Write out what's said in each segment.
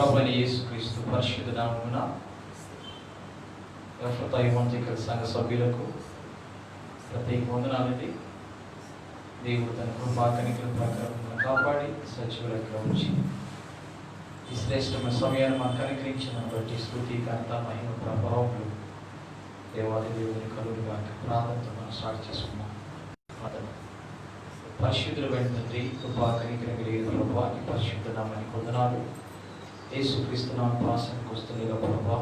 ప్రభువైన యేసుక్రీస్తు పరిశుద్ధ నామమున ఎఫ్రతా యువజన సంఘ సభ్యులకు ప్రత్యేక వందనాలండి. దేవుడు తన కృపా కనికల ప్రకారం కాపాడి సజీవులుగా ఉంచి ఈ శ్రేష్టమైన సమయాన్ని మనకు అనుగ్రహించిన బట్టి స్తుతి ఘనత మహిమ ప్రభావములు దేవాది దేవుని కలుగుగా ప్రార్థనతో మనం స్టార్ట్ చేసుకున్నాం. పరిశుద్ధుల వెంటనే కృపా కనికర కలిగిన ప్రభా నీ పరిశుద్ధ నామానికి వందనాలు. యేసుక్రీస్తు నామమున ప్రార్థనకు వస్తుండగా ప్రభా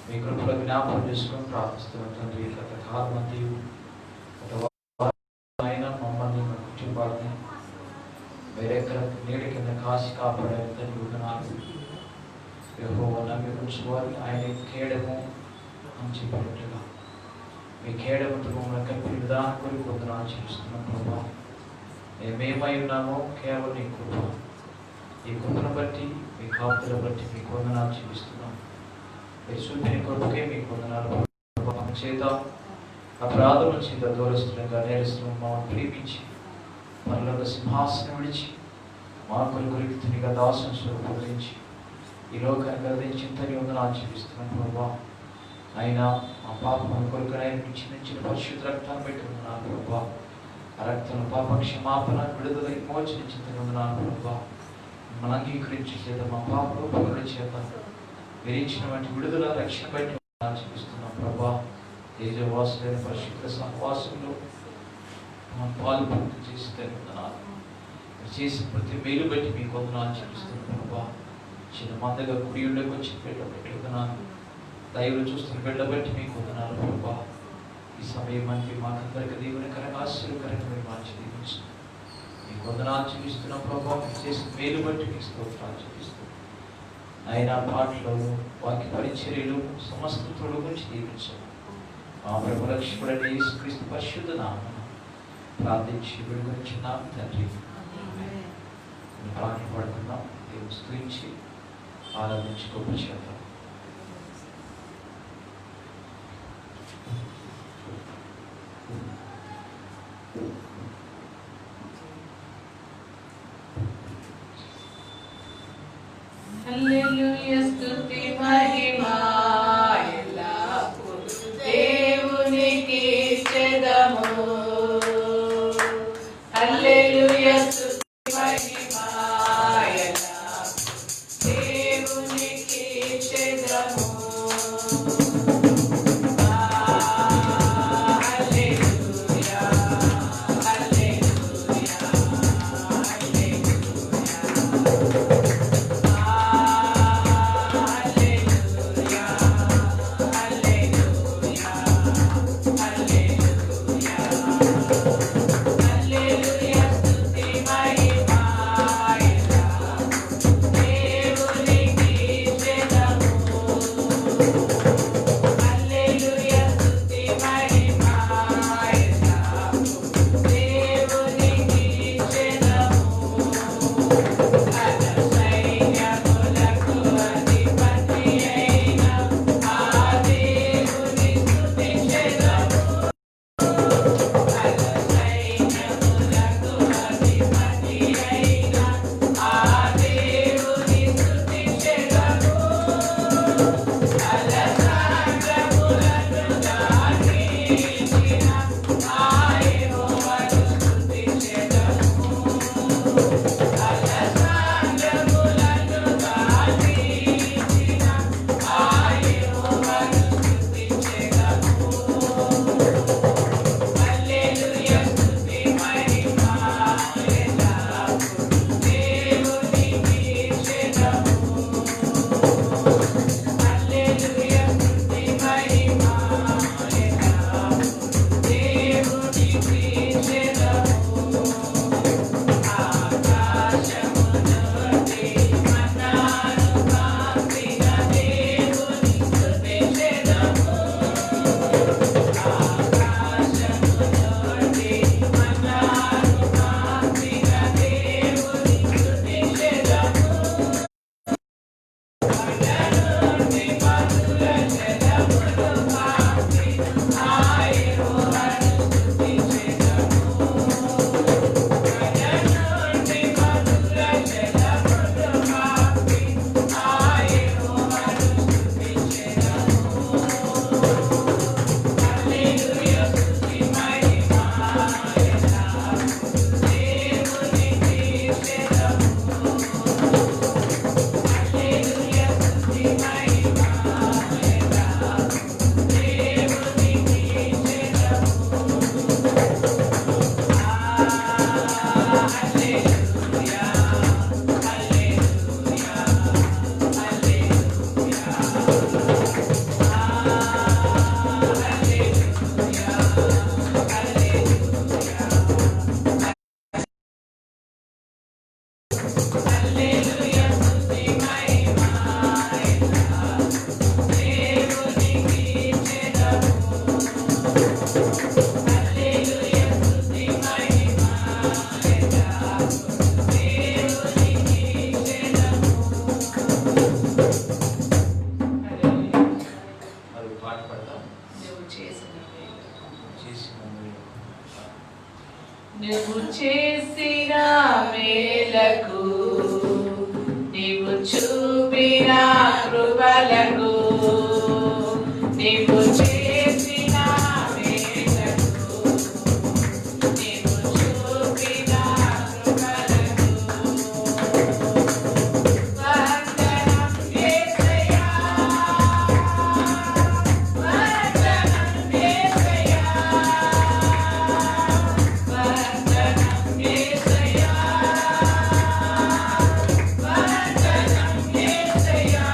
మీ కృపలో జ్ఞాపకం చేసుకొని ప్రార్థిస్తున్నాం తండ్రి. గత కాలమంతయు ఆయన మమ్మల్ని మా కుటుంబాన్ని వేరెక్కడ నీడ కింద కాసి కాపాడారు తండ్రి వందనాలు. యెహోవా నమ్మి ఉంచువారి ఆయన కేడము అని చెప్పినట్టుగా మీ కేడముతో మమ్మల్ని కలిపి విధానం కొరకు వందనాలు చేస్తున్నాం ప్రభా. మేమేమై ఉన్నామో కేవలం నీ కృప, ఈ కృపను బట్టి మీ కాపుదల బట్టి మీకు వందనాలు చూపిస్తున్నాం. మీరు చూపిన కొరకే మీకు వందనాలు చేత అపరాధముల చేత దూరస్తులుగా నేరస్తులను మమ్మల్ని ప్రేమించి పరలోక సింహాసనం విడిచి మా కొరకు రిక్తునిగా దాసుని స్వరూపించి ఈ లోకాన్ని గర్దించింతని వందనాలు చూపిస్తున్నాం ప్రభా. అయినా మా పాపం కొరకు ఆయన చిన్న పరిశుద్ధ రక్తాన్ని పెట్టి వందనాలు ప్రభా. ఆ రక్తం పాప క్షమాపణ విడుదల విమోచన చింతని వందనాలు ప్రభా. మనం అంగీకరించి చేత మా పాపలు పనుల చేత మీరు ఇచ్చిన వంటి విడుదల రక్షణ బట్టి చూపిస్తున్నాం ప్రభా. తేజవాసులైన పరిశుద్ధ సహవాసంలో మనం పాలు పూర్తి చేసి వందనాలు. చేసిన ప్రతి మేలు బట్టి మీకు వందనాలు చూపిస్తున్నాం ప్రభా. చిన్న మందగా కుడి ఉండకు వచ్చి బిడ్డ బట్టి వందనాలు. దైవులు చూస్తున్న బిడ్డ బట్టి మీకు వందనాలు ప్రభా. ఈ సమయం అంటే మాకందరికి దేవునికరంగా ఆశీర్వకరంగా మీరు మార్చి దీవించు. మీకు వందనాలు చూపిస్తున్న ప్రభావం చేసిన మేలు బట్టి మీకు స్తోత్రాలు చూపిస్తూ ఆయన పాటలు వాక్య పరిచర్యలు సమస్త తోడు గురించి దీవించారు. మా ప్రభు రక్షకుడైన యేసుక్రీస్తు పరిశుద్ధ నామమున ప్రార్థించి విడుదలచున్నాం తండ్రి. పాటలు పాడుకుందాం, దేవుని స్తుతించి ఆరాధించి గొప్ప చేద్దాం. హల్లెలూయా స్తుతి మహిమా ఎల్లప్పుడూ దేవునికి చెదము. హల్లెలూయా స్తుతి మహిమా ఎల్లప్పుడూ దేవునికి చెదము. హల్లెలూయా నువ్వు చేసిన మేలకు నీవు చూపిన కృపలకు నీవు చేసిన మేలకు నీవు చూపిన కృపలకు వందనం యేసయ్యా వందనం యేసయ్యా వందనం యేసయ్యా వందనం యేసయ్యా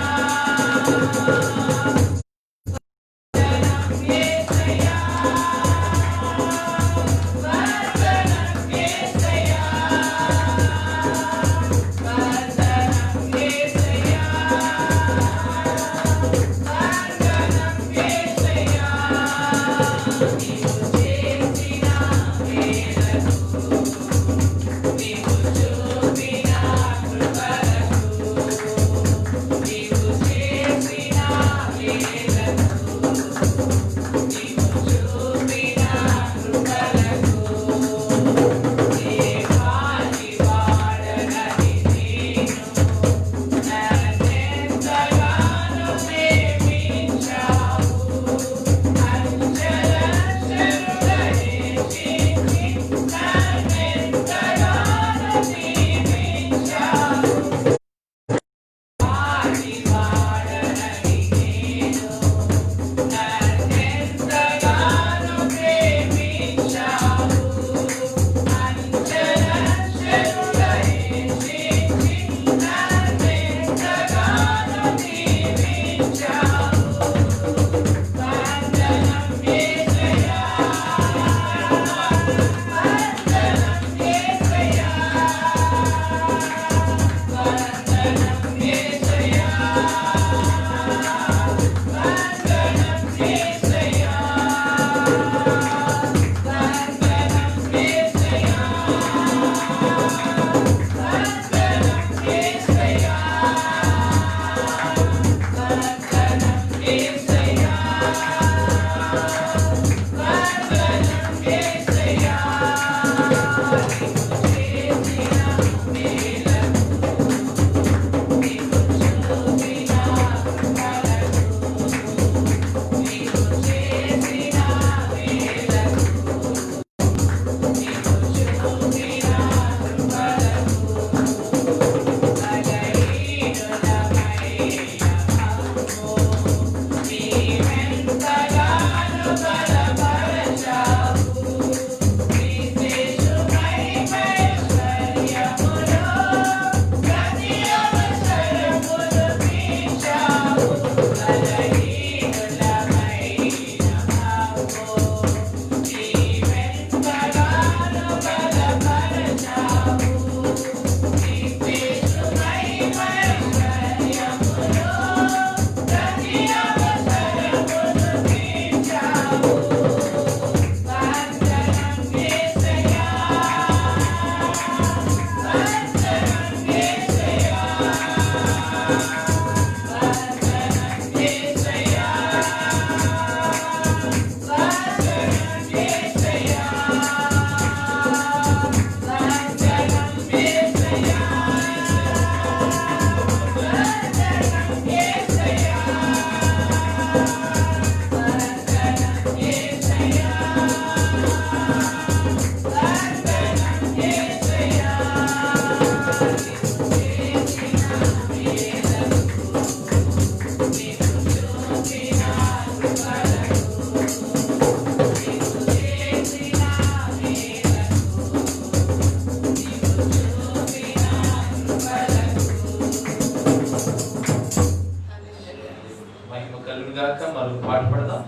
గాక మనం పాట పాడదాం.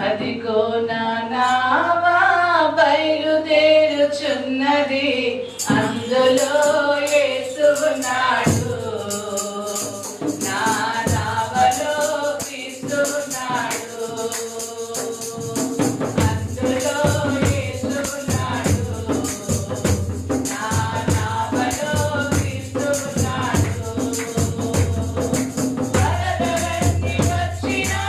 అదిగో నా నావా బయలుదేరుచున్నది, అందులో యేసు ఉన్నాడు. నా నావలో క్రీస్తు ఉన్నాడు, అందులో యేసు ఉన్నాడు. నా నావలో క్రీస్తు ఉన్నాడు. వరదలన్నీ వచ్చినా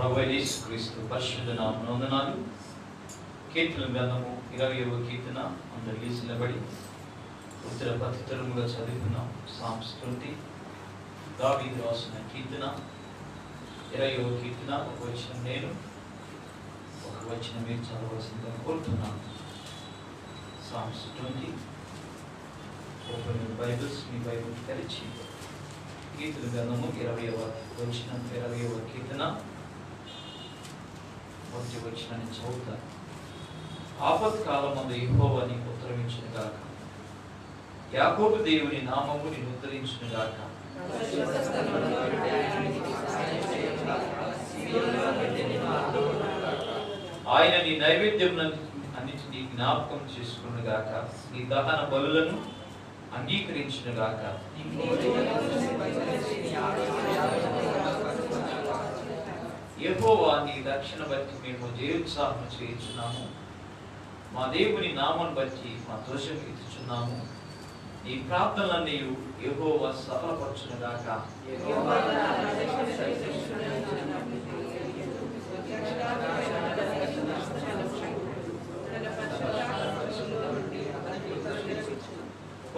ప్రభువైన యేసుక్రీస్తు పరిశుద్ధ నామమున వందనాలు. కీర్తనల గ్రంథము 20వ కీర్తన అందరూ లేచి నిలబడి ఉత్తర ప్రతితరముగా చదువుకున్నాం. సామ్స్ 20 దావీదు రాసిన కీర్తన 20వ కీర్తన. ఒక వచనం నేను, ఒక వచనం మీరు చదవవలసిందని కోరుతున్నాను. సామ్స్ 20. Open your Bibles. మీ బైబిల్ తెరిచి కీర్తన గ్రంథము 20వ వచనం, 20వ కీర్తన 1వ వచనాన్ని చదువుతాను. ఆపత్కాలమందు యెహోవా నీకు ఉత్తరమించును గాక, యాకోబు దేవుని నామము నిన్ను ఉద్ధరించును గాక. ఆయన నీ నైవేద్యములన్నిటినీ జ్ఞాపకం చేసుకును గాక, నీ దహన బలులను అంగీకరించును గాక. యెహోవా నీ రక్షణ బట్టి మేము జయోత్సాహం చేయించున్నాము. మా దేవుని నామం బట్టి మా దోషం ఎత్తుచున్నాము. నీ ప్రార్థనలన్నీ యెహోవా సఫలపరచును గాక.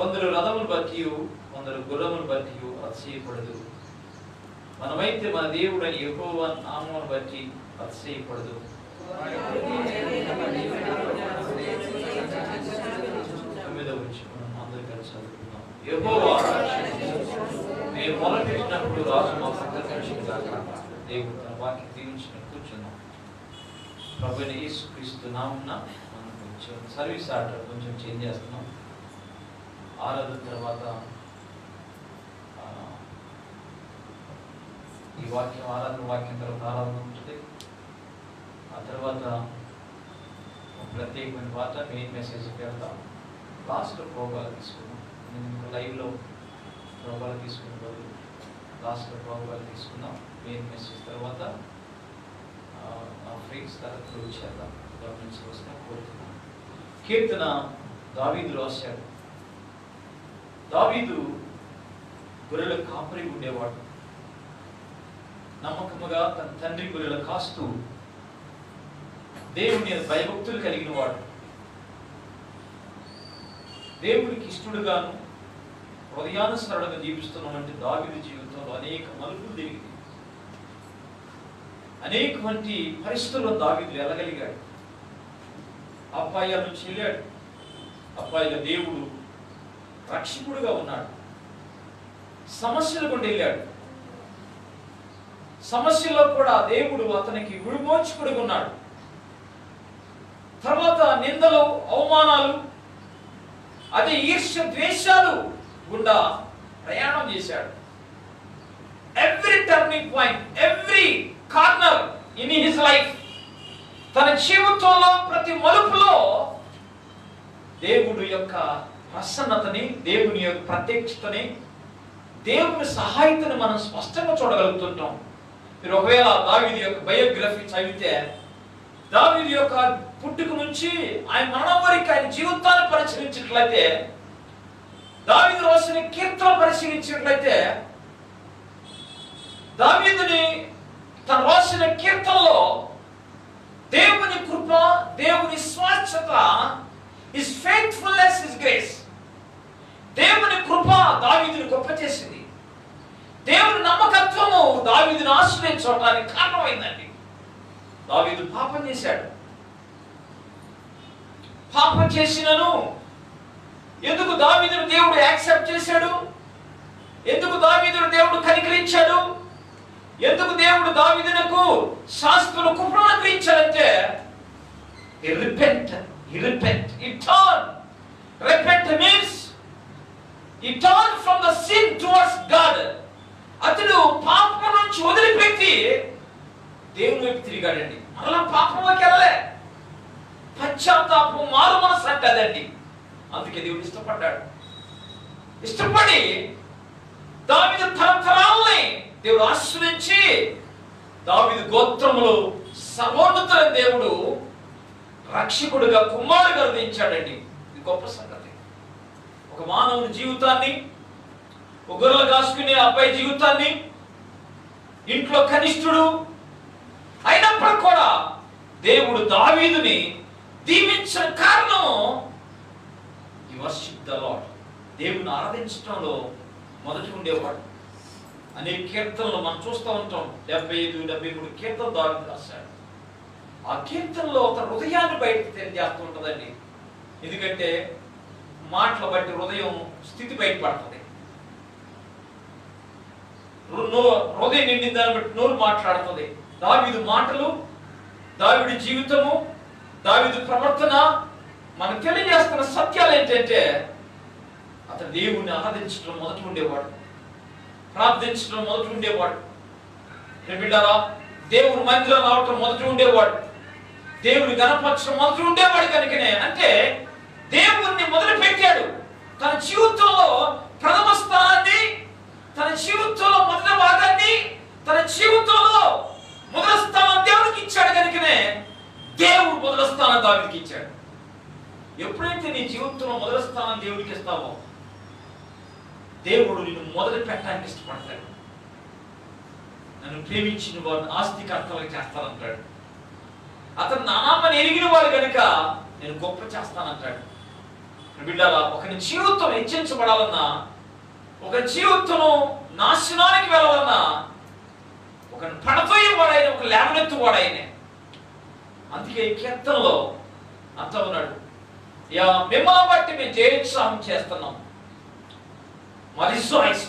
కొందరు రథములు బట్టి, కొందరు గుర్రములు బట్టి అతిశయపడదు. మనమైతే మన దేవుడని యెహోవా నామమును బట్టి అతిశయపడదు. అందరూ కలిసి చదువుకుందాం. యెహోవా మేము మొదలుపెట్టినప్పుడు రాజు మా పక్కన కలిసి గాక. దేవుడు తన వాక్యం దీవించిన కూర్చున్నాం. ప్రభువైన యేసుక్రీస్తు నామమున మనం కొంచెం సర్వీస్ ఆర్డర్ కొంచెం చేంజ్ చేస్తున్నాం. ఆరాధన తర్వాత ఈ వాక్యం, ఆరాధన వాక్యం తర్వాత ఆరాధన ఉంటుంది. ఆ తర్వాత ప్రత్యేకమైన పాట మెయిన్ మెసేజ్ పెడతాం. లాస్ట్లో ప్రోగ్రాలు తీసుకున్నాం. నేను లైవ్లో ప్రోగ్రాలు తీసుకున్న బదులు లాస్ట్లో ప్రోగ్రాలు తీసుకున్నాం. మెయిన్ మెసేజ్ తర్వాత ఫ్రెండ్స్ తర్వాత చేద్దాం. గమనించవలసిన కోరుతున్నాను. కీర్తన దావీదు రాశాడు. దావీదు గొర్రెల కాపరి ఉండేవాడు. నమ్మకముగా తన తండ్రి గొర్రెల కాస్తూ దేవుని భయభక్తులు కలిగిన వాడు. దేవునికి ఇష్టడుగాను హృదయానుసరణగా జీవిస్తున్నటువంటి దావీదు జీవితంలో అనేక మలుపులు తిరిగింది. అనేకమంది పరిస్థితుల్లో దావీదు వెళ్ళగలిగాడు. అపాయాల నుంచి వెళ్ళాడు. అపాయాల దేవుడు రక్షకుడుగా ఉన్నాడు. సమస్యల గుండా వెళ్ళాడు. సమస్యలో కూడా దేవుడు అతనికి విడిమోచుకుడుగా ఉన్నాడు. తర్వాత నిందలు, అవమానాలు, అదే ఈర్ష్య, ద్వేషాలు గుండా ప్రయాణం చేశాడు. Every turning point, every corner in his life, తన జీవితంలో ప్రతి మలుపులో దేవుడు యొక్క ప్రసన్నతని, దేవుని యొక్క ప్రత్యక్షతని, దేవుని సహాయతని మనం స్పష్టంగా చూడగలుగుతుంటాం. మీరు ఒకవేళ దావీదు యొక్క బయోగ్రఫీ చదివితే, దావీదు యొక్క పుట్టుక నుంచి ఆయన మరణం వరకు ఆయన జీవితాన్ని పరిశీలించినట్లయితే, దావీదు రాసిన కీర్తన పరిశీలించినట్లయితే, దావీదుని తన రాసిన కీర్తనలో దేవుని కృప, దేవుని స్వచ్ఛత, హిస్ ఫెయిత్ఫుల్నెస్, హిస్ గ్రేస్, దేవుని కృప దావీదుని గొప్ప చేసింది. దేవుని నమ్మకత్వము దావీదుని ఆశ్రయించడానికి కారణమైందండి. దావీదు పాపం చేశాడు. పాపం చేసినను ఎందుకు దావీదుని దేవుడు యాక్సెప్ట్ చేశాడు? ఎందుకు దావీదుని దేవుడు కనికరించాడు? ఎందుకు దేవుడు దావీదునకు శాస్త్రుల కృపను అనుగ్రహించాడంటే, he repent. He turned. Repent means he turned from the sin towards God. అతడు పాపం నుంచి వదిలిపెట్టి దేవుని వైపు తిరిగాడండి. మరలా పాపంలోకి వెళ్ళలే. పశ్చాత్తాపం, మారు మనసు అంటదండి. అందుకే దేవుడు ఇష్టపడ్డాడు. ఇష్టపడి దావీదు తరతరాలని దేవుడు ఆశ్రయించి దావీదు గోత్రములో సర్వోన్నతుడైన దేవుడు రక్షకుడుగా కుమారుడుగా దించాడండి. ఇది గొప్ప సంగతి. ఒక మానవుని జీవితాన్ని, ఒక గొర్రెలు కాసుకునే అబ్బాయి జీవితాన్ని, ఇంట్లో కనిష్ఠుడు, అయినప్పుడు కూడా దేవుడు దావీదుని దీవించిన కారణం ఈ వర్షిప్ ద లార్డ్, దేవుని ఆరాధించడంలో మొదటి ఉండేవాడు. అనేక కీర్తనలు మనం చూస్తూ ఉంటాం. 75, 73 కీర్తనలు దావీదు రాశాడు. ఆ కీర్తనలో ఒక హృదయాన్ని బయటకు తెలియజేస్తూ ఉంటుందండి. ఎందుకంటే మాటలు బట్టి హృదయం స్థితి బయటపడుతుంది. హృదయం నిండిన దాన్ని బట్టి నోరు మాట్లాడుతుంది. దావీదు మాటలు, దావీదు జీవితము, దావీదు ప్రవర్తన మనకు తెలియజేస్తున్న సత్యాలు ఏంటంటే అతను దేవుని ఆరాధించడం మొదటి ఉండేవాడు, ప్రార్థించడం మొదటి ఉండేవాడు, బిడ్డలారా దేవుని మందిరం రావటం మొదటి ఉండేవాడు, దేవుని గణపరచడం మొదటి ఉండేవాడు. కనుకనే అంటే దేవుణ్ణి మొదలు పెట్టాడు. తన జీవితంలో ప్రథమ స్థానాన్ని, తన జీవితంలో మొదటి భాగాన్ని, తన జీవితంలో మొదటి స్థానం దేవుడికి ఇచ్చాడు. కనుకనే దేవుడు మొదటి స్థానం దావీదుకి ఇచ్చాడు. ఎప్పుడైతే నీ జీవితంలో మొదటి స్థానం దేవుడికి ఇస్తావో దేవుడు నిన్ను మొదలు పెట్టడానికి ఇష్టపడతాడు. నన్ను ప్రేమించిన వారిని ఆస్తికర్తలుగా చేస్తానంటాడు. అతను నామని ఎరిగిన వాడు కనుక నేను గొప్ప చేస్తానంటాడు. బిడ్డలా ఒకరి జీవితం హెచ్చించబడాలన్నా, ఒక జీవితం నాశనానికి వెళ్ళాలన్నా ఒకరిని పడతోయే వాడైన, ఒక లేవనెత్తు వాడైన. అందుకే ఈ కీర్తనలో అంతా ఉన్నాడు, మిమ్మల్ని బట్టి మేము జయోత్సాహం చేస్తున్నాం.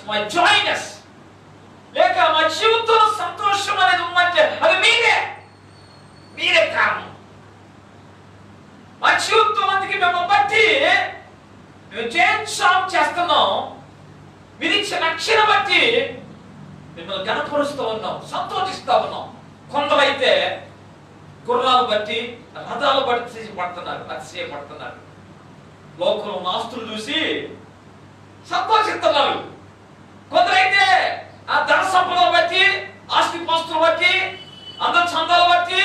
మై జాయినెస్ లేక మా జీవితంలో సంతోషం అనేది ఉందంటే అది మీరే కారణం. మా జీవితం అందుకే మిమ్మల్ని బట్టి మేము జయోత్సాహం చేస్తున్నాం. మీరు ఇచ్చిన రక్షణ బట్టి మిమ్మల్ని గణపరుస్తూ ఉన్నాం, సంతోషిస్తూ ఉన్నాం. కొందరైతే గుర్రాలు బట్టి, రథాలు బట్టి అతిశయపడుతున్నారు. లోకంలో ఆస్తులు చూసి సంతోషిస్తున్నారు. కొందరైతే ఆ ధన సంపదలు బట్టి, ఆస్తి పాస్తులు బట్టి, అందరి చందాలు బట్టి,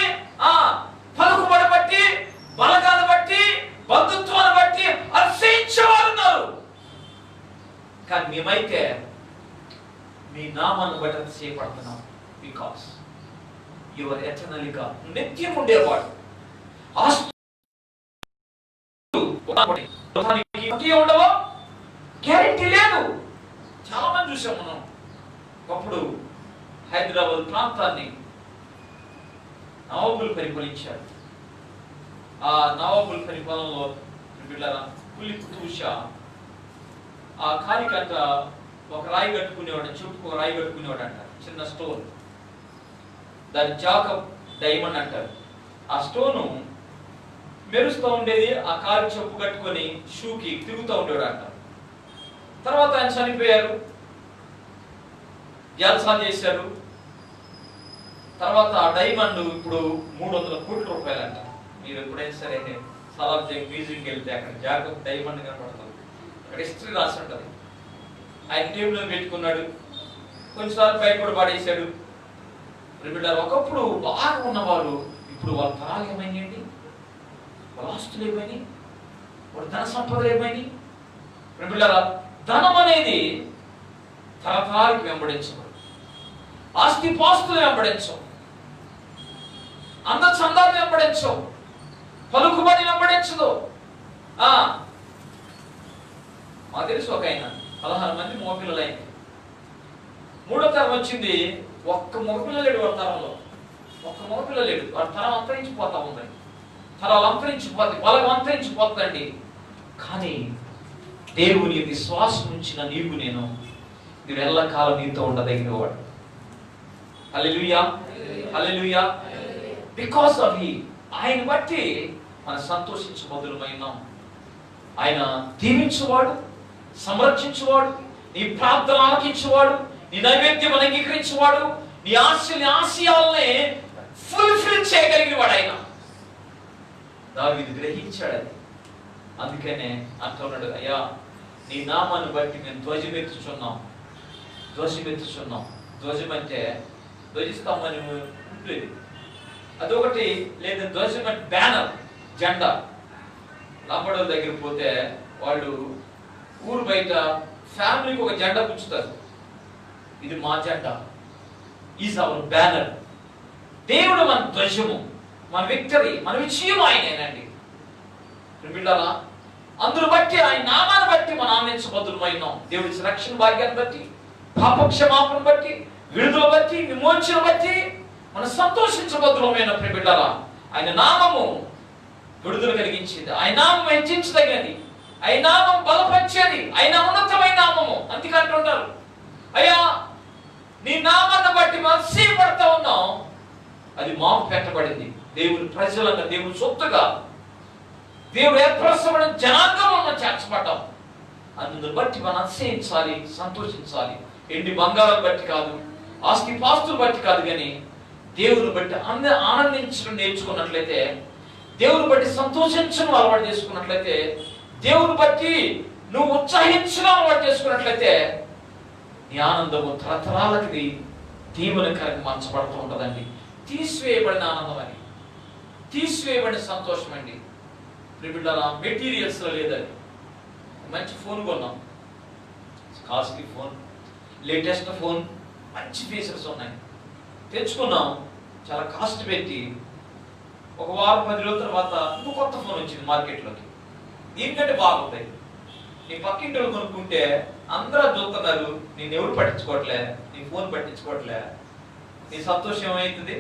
పలుకుబడి బట్టి, బలగాన్ని బట్టి, బంధుత్వాన్ని బట్టి అతిశయించేవారు ఉన్నారు. కానీ మేమైతే మీ నామాన్ని బట్టి అతిశయపడుతున్నాం. బికాస్ యువర్ ఎటర్నల్గా నిత్యం ఉండేవాడు. ఉండవో గ్యారెంటీ లేదు. చాలా మంది చూసాం మనం. ఒకప్పుడు హైదరాబాద్ ప్రాంతాన్ని నవాబులు పరిపాలించారు. ఆ నవాబుల పరిపాలనలో పులి కుతుషా ఆ కాలికంట ఒక రాయి కట్టుకునేవాడు, చెప్పుకు ఒక రాయి కట్టుకునేవాడు అంటారు, చిన్న స్టోన్. దాన్ని జాకబ్ డైమండ్ అంటారు. ఆ స్టోను మెరుస్తూ ఉండేది. ఆ కాలు చెప్పు కట్టుకొని షూకి తిరుగుతూ ఉండేవాడు అంటారు. తర్వాత ఆయన చనిపోయారు, జల్సా చేశారు. తర్వాత ఆ డైమండ్ ఇప్పుడు 300 కోట్ల రూపాయలు అంట. మీరు ఎప్పుడైనా సరే సలార్జంగ్ మ్యూజియంకి వెళ్తే అక్కడ జాకబ్ డైమండ్ కనపడుతుంది. అక్కడ హిస్టరీ రాసి ఉంటుంది. ఆయన టేబుల్ పెట్టుకున్నాడు, కొన్నిసార్లు బయట కూడా పడేశాడు. ఒకప్పుడు బాగా ఉన్నవాళ్ళు ఇప్పుడు వాళ్ళ తరాలు ఏమైనాయండి? వాళ్ళ ఆస్తులు ఏమైనాయి? వాళ్ళ ధన సంపదలు ఏమైనాయి? ధనం అనేది తరతరాలకు వెంబడించదు, ఆస్తి పాస్తులు వెంబడించవు, అంద చందాలు వెంబడించవు, పలుకుబడి వెంబడించదు. మాకు తెలుసు ఒక ఆయన 16 మంది మగపిల్లలైంది. 3వ తరం వచ్చింది, ఒక్క మగపిల్ల లేడు వాడి తరంలో. ఒక్క మగపిల్ల లేడు. వాడి తరం అంతరించిపోతా ఉంది, తరాలు అంతరించిపోతుంది, బలం అంతరించిపోతుందండి. కానీ దేవుని విశ్వాసం ఉంచిన నీవు నేను ఎల్లకాలం నీతో ఉండదగిన వాడు. హల్లెలూయా, హల్లెలూయా. బికాస్ ఆఫ్ ఆయన బట్టి మనం సంతోషించబదులమైనాం. ఆయన దీవించువాడు, సంరక్షించువాడు, నీ ప్రార్థన ఆలకించువాడు, నీ నైవేద్యం అంగీకరించువాడు, నీ ఆశయాల్ని ఫుల్ఫిల్ చేయగలిగిన వాడు ఆయన. దావీదు గ్రహించాడు అది. అందుకనే అంటున్నాడు, అయ్యా నీ నామాన్ని బట్టి మేము ధ్వజమెత్తుచున్నాం. ధ్వజం అంటే ధ్వజస్తంభం ఉంటుంది, అదొకటి. లేదా ధ్వజం అంటే బ్యానర్, జెండా. లంబడోళ్ళ దగ్గర పోతే వాళ్ళు ఊరు బయట ఫ్యామిలీకి ఒక జెండా పుచ్చుతారు. ఇది మా జెండా, ఈజ్ అవర్ బ్యానర్. దేవుడు మన ధ్వజము, మన విక్టరీ, మన విజయం ఆయనేనండి. బిడ్డలారా, అందును బట్టి ఆయన నామాన్ని బట్టి మనం ఆనందించబద్దులమైనాం. దేవుడి రక్షణ భాగ్యాన్ని బట్టి, పాప క్షమాపణ బట్టి, విడుదల బట్టి, విమోచన బట్టి మనం సంతోషించబద్దులమైన బిడ్డలారా. ఆయన నామము విడుదల కలిగించింది, ఆయన నామం హెచ్చించదగినది, ఆయన నామం బలపరిచేది, ఆయన ఉన్నతమైన నామము. అందుకంటుంటారు, అయ్యా నీ నామాన్ని బట్టి మనం అతిశయపడతా ఉన్నాం. అది మాకు పెట్టబడింది, దేవుని ప్రజలంగా, దేవుని సొత్తుగా, దేవుడు ఏర్పరచబడిన జనాంగం మనం చేర్చబడ్డాం. అందుని బట్టి మనం అతిశయించాలి, సంతోషించాలి. ఎండి బంగారం బట్టి కాదు, ఆస్తి పాస్తులు బట్టి కాదు, కానీ దేవుని బట్టి ఆనందించడం నేర్చుకున్నట్లయితే, దేవుని బట్టి సంతోషించడం అలవాటు చేసుకున్నట్లయితే, దేవుని బట్టి నువ్వు ఉత్సాహించడం అలవాటు చేసుకున్నట్లయితే నీ ఆనందము తరతరాలకి దీవెనకరంగా మార్చబడుతూ ఉంటుందండి. తీసివేయబడిన ఆనందం అని, తీసివేయబడిన సంతోషం అండి. బిడ్డలారా, మెటీరియల్స్ లో లేదండి. మంచి ఫోన్ కొన్నాం, కాస్ట్లీ ఫోన్, లేటెస్ట్ ఫోన్, మంచి ఫీచర్స్ ఉన్నాయి, తెచ్చుకున్నాం, చాలా కాస్ట్ పెట్టి. ఒక వారం 10 రోజుల తర్వాత ఇంకో కొత్త ఫోన్ వచ్చింది మార్కెట్లోకి, దీనికంటే బాగుంటాయి. నీ పక్కింటి కొనుక్కుంటే అందరూ చూస్తున్నారు, నేను ఎవరు పట్టించుకోవట్లే, నీ ఫోన్ పట్టించుకోవట్లే, నీ సంతోషం ఏమవుతుంది?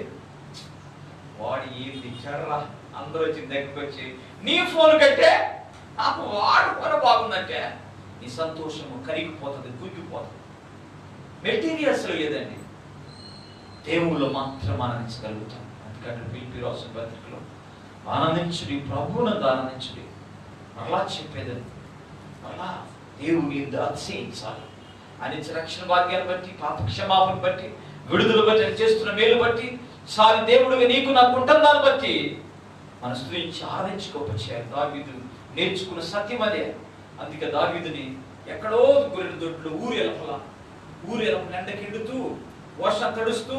వాడు ఏం తెచ్చాడరా, అందరూ వచ్చి దగ్గరికి వచ్చి నీ ఫోన్ కంటే నాకు వాడు ఫోన్ బాగుందంటే నీ సంతోషము కరిగిపోతుంది, కురిగిపోతుంది. మెటీరియల్స్ లేదండి, దేవుళ్ళు మాత్రం ఆనందించగలుగుతాం. అందుకంటే పిలిపి రాసిన పత్రికలో ఆనందించుడి, ప్రభువునందు ఆనందించుడి. మరలా చెప్పేదని, మరలా దేవుని అతిశయించాలి. ఆయన రక్షణ భాగ్యాన్ని బట్టి, పాప క్షమాపణ బట్టి, విడుదల బట్టి, ఆయన చేస్తున్న మేలు బట్టి, సారి దేవుడిగా నీకు నాకు ఉంటుందాన్ని బట్టి మన స్తుతించి ఆరాధించుకోవచ్చారు. దావీదు నేర్చుకున్న సత్యం అదే. అందుకే దావీదుని ఎక్కడో గొర్రెల దొడ్లు, ఊరు ఎలపల ఎండకెండుతూ, వర్షం తడుస్తూ,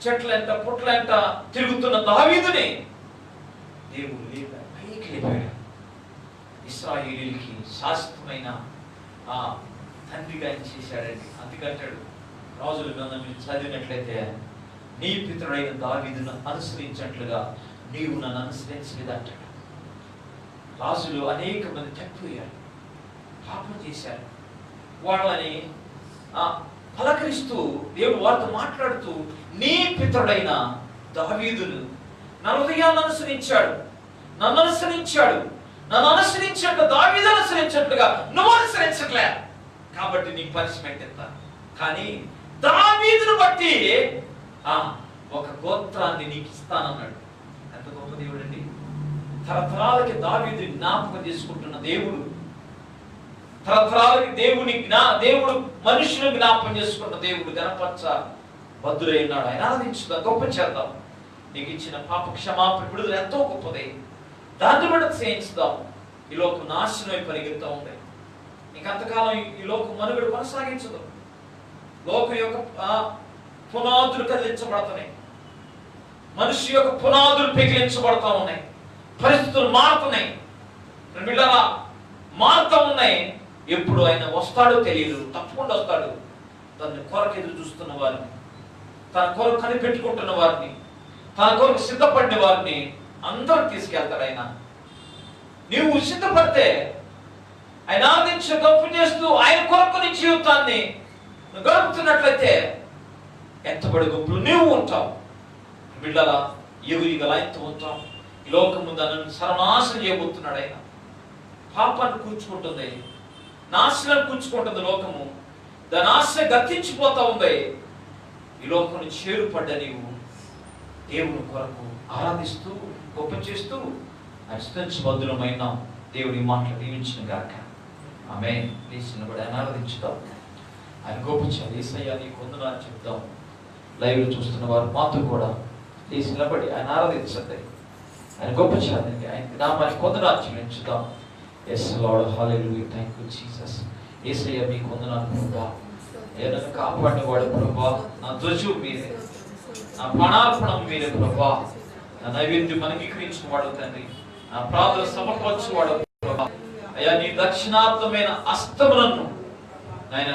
చెట్లంట పుట్లంట తిరుగుతున్న దావీదుని దేవుడు పైకి లేపాడు. ఇశ్రాయేలీయులకి శాశ్వతమైన ఆ తండ్రిగా ఆయన చేశాడండి. అందుకంటాడు, రాజుల గ్రంథం మీరు చదివినట్లయితే, నీ పితరుడైన దావీదును అనుసరించినట్లుగా నీవు నన్ను అనుసరించలేదంటాడు. రాజులు అనేక మంది తప్పిపోయారు, పాపం చేశారు. వాళ్ళని పలకరిస్తూ దేవుడు వారితో మాట్లాడుతూ, నీ పితరుడైన దావీదును నా హృదయాన్ని అనుసరించాడు, నన్ను అనుసరించాడు, నన్ను అనుసరించినట్లు దావీదు అనుసరించినట్లుగా నువ్వు అనుసరించట్లే, కాబట్టి నీకు పనిష్మెంట్ ఎంత. కానీ దావీదును బట్టి ఒక గోత్రాన్ని నీకు ఇస్తానన్నాడు. ఎంత గొప్ప దేవుడు అండి! తరతరాలకి దావీదు జ్ఞాపకం చేసుకుంటున్న దేవుడు, తరతరాలకి దేవుడు మనుషులు జ్ఞాపకం చేసుకున్న దేవుడు. గణపరచ బద్దులై ఉన్నాడు. ఆయన ఆరాధించుదాం, గొప్ప చేద్దాం. నీకు ఇచ్చిన పాప క్షమాపణ విడుదల ఎంతో గొప్పది, దాన్ని బట్టి చేయించుదాం. ఈ లోకం నాశనమై పరిగెడుతూ ఉంది. ఇంకంతకాలం ఈ లోకం మనుగడ కొనసాగించదు. లోకం యొక్క పునాదులు కదిలించబడుతున్నాయి, మనిషి యొక్క పునాదులు పెకిలించబడతా ఉన్నాయి, పరిస్థితులు మారుతున్నాయి, బిడ్డలా మారుతూ ఉన్నాయి. ఎప్పుడు ఆయన వస్తాడో తెలియదు, తప్పకుండా వస్తాడు. తన కొరకు ఎదురు చూస్తున్న వారిని, తన కొరకు కనిపెట్టుకుంటున్న వారిని, తన కొరకు సిద్ధపడిన వారిని అందరూ తీసుకెళ్తాడు ఆయన. నీవు సిద్ధపడితే, ఆయన ఆనందించి గొప్ప చేస్తూ ఆయన కొరకు నీ జీవితాన్ని గడుపుతున్నట్లయితే ఎంతబడి గొప్పలు నీవు ఉంటావు. బిడ్డలా ఎగురిగల ఆయనతో ఉంటావు. ఈ లోకం ముందు నన్ను సర్వనాశనం చేయబోతున్నాడు ఆయన. పాపాన్ని కూర్చుకుంటుంది, నాశనాన్ని కూర్చుకుంటుంది లోకము. దాని ఆశ గతించిపోతా ఉంది. ఈ లోకం నుంచి చేరుపడ్డ నీవు దేవుని కొరకు ఆరాధిస్తూ గొప్ప చేస్తూ అర్చించబద్దులమైన దేవుడి మాటలు దీవించిన గాక. ఆమేన్. లేచినబడి ఆయన ఆరాధించుదాం, ఆయన గొప్ప చేయాలి. యేసయ్యా నీకు వందనాలు చెప్తాం. లైవ్ చూస్తున్న వారు మాతో కూడా లేచి నిలబడి ఆయన ఆరాధించండి, ఆయన గొప్ప చేయాలి. ఆయన నామానికి వందనాలు చెల్లించుదాం. Yes lord, hallelujah, thank you Jesus. యేసయ్యా మీకు వందనాలు ప్రభువా. నన్ను కాపాడిన వాడు ప్రభువా, నా ధ్వజం మీరే, నా ప్రాణార్పణం మీరే ప్రభువా. నా నైవేద్యం అంగీకరించిన వాడు తండ్రి, నా ప్రార్థన సమర్పించిన వాడు ప్రభువా. అయ్యా నీ దక్షిణార్థమైన అస్తములను ఆయన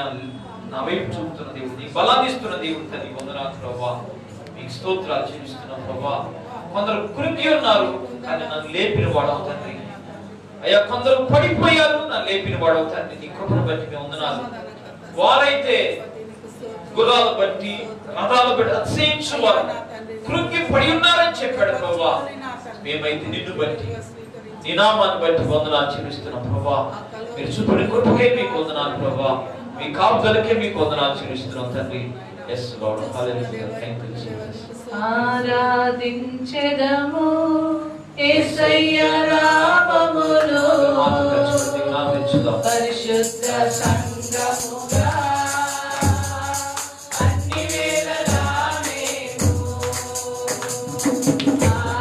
నా వైపు చూపుతున్న దేవుడు, నీ బలాన్ని ఇస్తున్న దేవుడు తండ్రి, వందనాలు ప్రభువా. మీకు స్తోత్రాలు చెల్లిస్తున్నాం ప్రభువా. కొందరు కృంగి ఉన్నారు కానీ నన్ను లేపిన వాడవు తండ్రి. అయ్యా కొందరు పడిపోయారు, నన్ను లేపిన వాడవు తండ్రి. నీ కృపను బట్టి మేము వందనాలు. వారైతే గుర్రాలు బట్టి రథాలు బట్టి అతిశయించువారు కృంగి పడి ఉన్నారని చెప్పాడు ప్రభువా. మేమైతే నిన్ను బట్టి నీ నామాన్ని బట్టి వందనాలు చెల్లిస్తున్నాం ప్రభువా. మీరు చూపని కృపకే మీకు వందనాలు ప్రభువా. మీ కాపుదలకే మీకు వందనాలు చెల్లిస్తున్నాం తండ్రి. yes Lord, hallelujah, thank you Jesus. ఆరాధించెదము యేసయ్య నామమును పరిశుద్ధ సంఘముగా అన్ని వేళలా మేము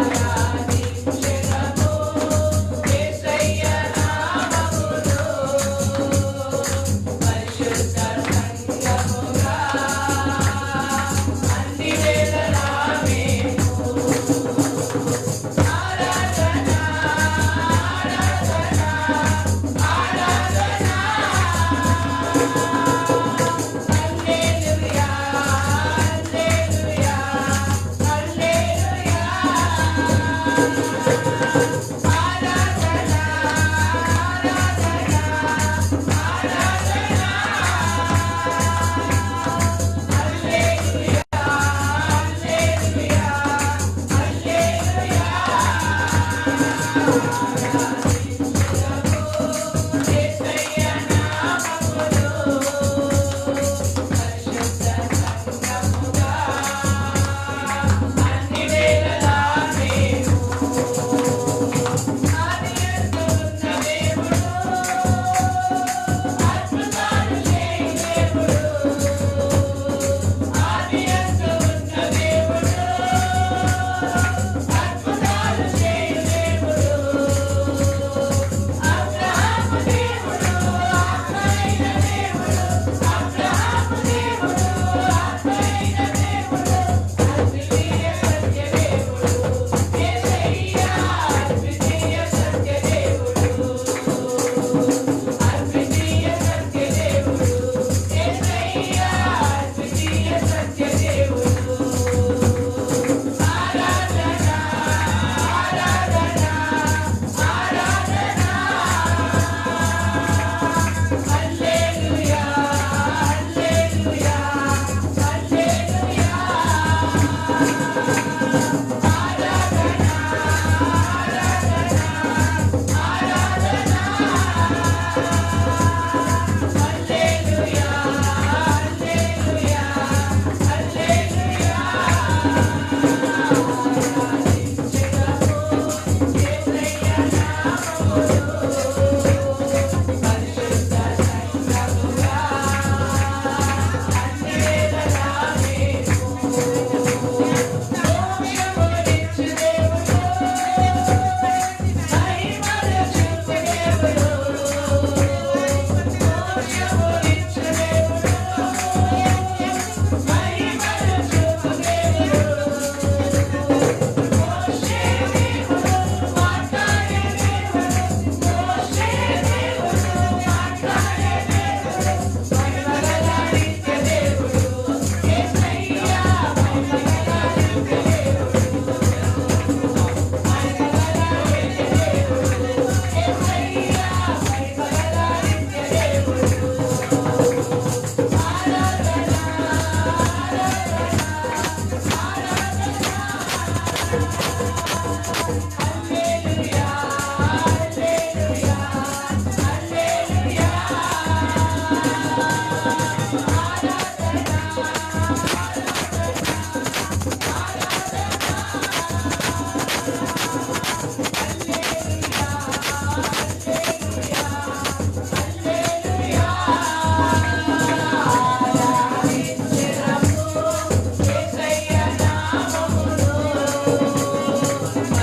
ఆరాధించెదము యేసయ్య నామమును పరిశుద్ధ సంఘముగా అన్ని వేళలా మేము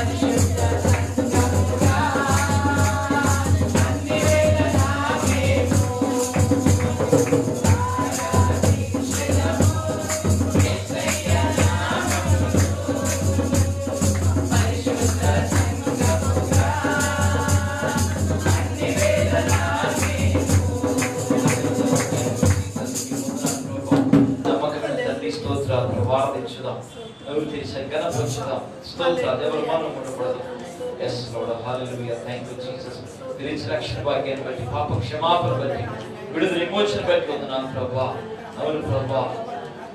పరిశుద్ధ చేశారు, గణపరుచుతాం. స్తోత్రాలు. ఎవరు మనం ఉండకూడదు. Yes lord, hallelujah. Thank you Jesus. మీరు ఇచ్చిన రక్షణ భాగ్యాన్ని బట్టి, పాప క్షమాపణ బట్టి, విడుదల విమోచన బట్టి వందనాలు ప్రభువా. అవును ప్రభువా,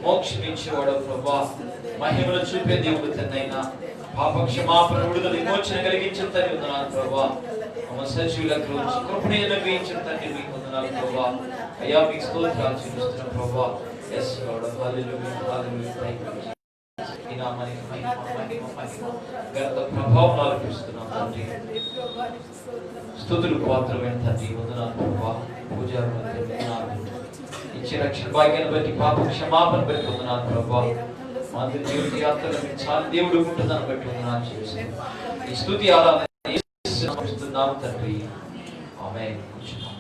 మోక్షం ఇచ్చేవాడు ప్రభువా, మహిమను చూపే దేవుడు తండ్రైనా, పాప క్షమాపణ విడుదల విమోచన కలిగించిన తండ్రి వందనాలు ప్రభువా. మమ్మ సజీవులకు కృపను అనుగ్రహించిన తండ్రి మీకు వందనాలు ప్రభువా. అయ్యా మీకు స్తోత్రాలు చెల్లిస్తున్నాం ప్రభువా. Yes lord, hallelujah, hallelujah. Thank you Jesus. ఈ నామానికి మహిమ మహిమ మహిమ ఘనత ప్రభావం ఆరోపిస్తున్నాం తండ్రి. స్తుతులు పాత్రమైన తండ్రి వందనాలు ప్రభువా. పూజారులు వందనాలు. ఇచ్చే రక్షణ భాగ్యాన్ని బట్టి, పాప క్షమాపణ బట్టి వందనాలు ప్రభువా. మా జీవిత యాత్రలో చాలా దేవుడు ఉంటుందని బట్టి వందనాలు చేసి ఈ స్తుతి ఆరాధన సమర్పిస్తున్నాం తండ్రి. ఆమేన్. కూర్చున్నాం.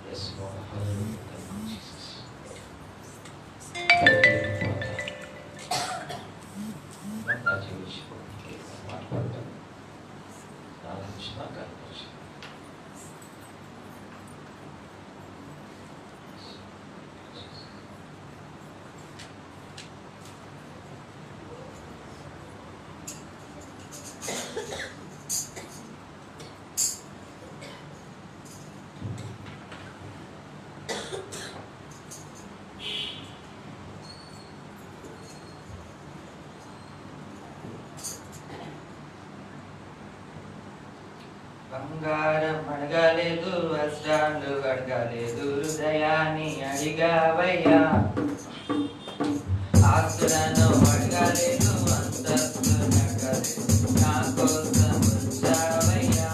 yes lord hallelujah. thank you jesus. బంగారం అడగలేదు, వస్త్రాలు అడగలేదు, హృదయాన్ని అడిగావయ్యా. ఆస్తులను అడగలేదు, అంతస్తును అడగలేదు, నా కోసం వచ్చావయ్యా.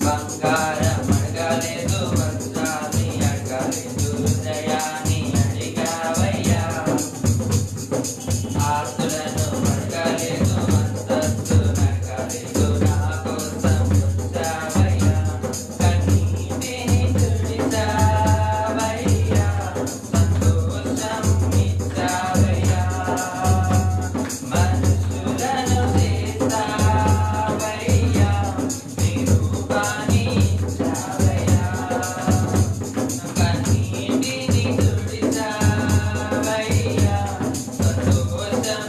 బంగారం అడగలేదు, వస్త్రాన్ని అడగలేదు, హృదయాన్ని అడిగావయ్యా. ఆస్తులను అడగలేదు, అంతస్తును అడగలేదు, నా కోసం వచ్చావయ్యా. కన్నీటిని తుడిచావయ్యా, సంతోషం ఇచ్చావయ్యా. మనుషులను చేసావయ్యా, నిరూపాన్ని ఇచ్చావయ్యా. కన్నీటిని తుడిచావయ్యా, సంతోషం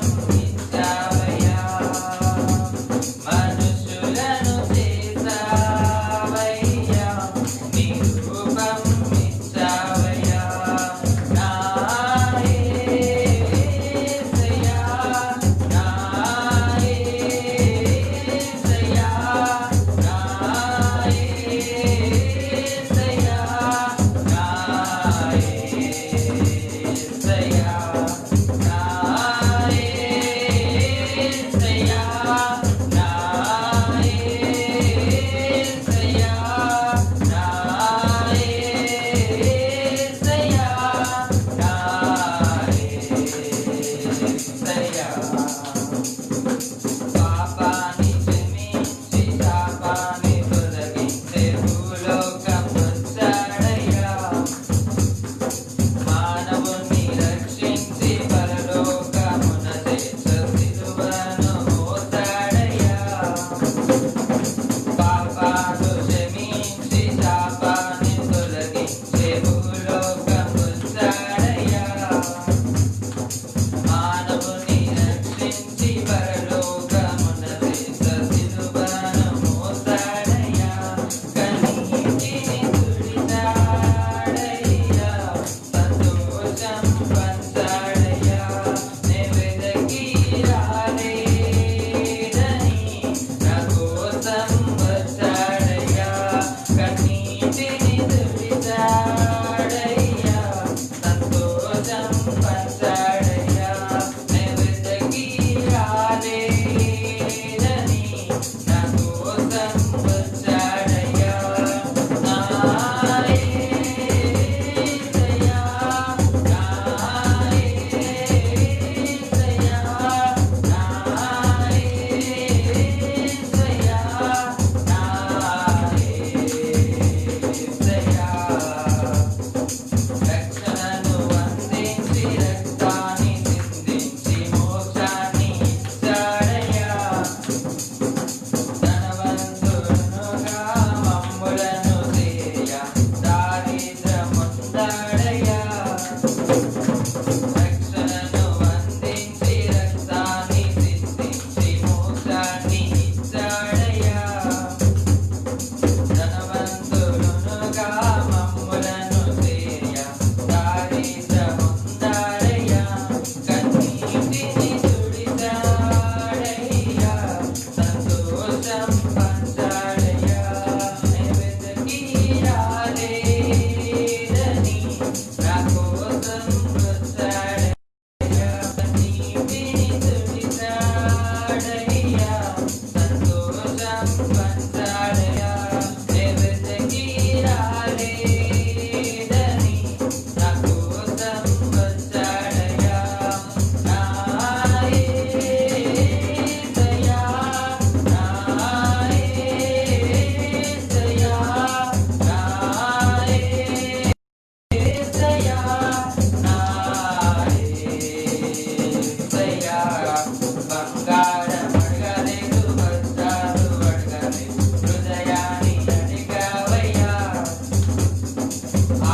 బంగారం అడగలేదు, వజ్రాలు అడగలేదు, హృదయాన్ని అడిగావయ్యా.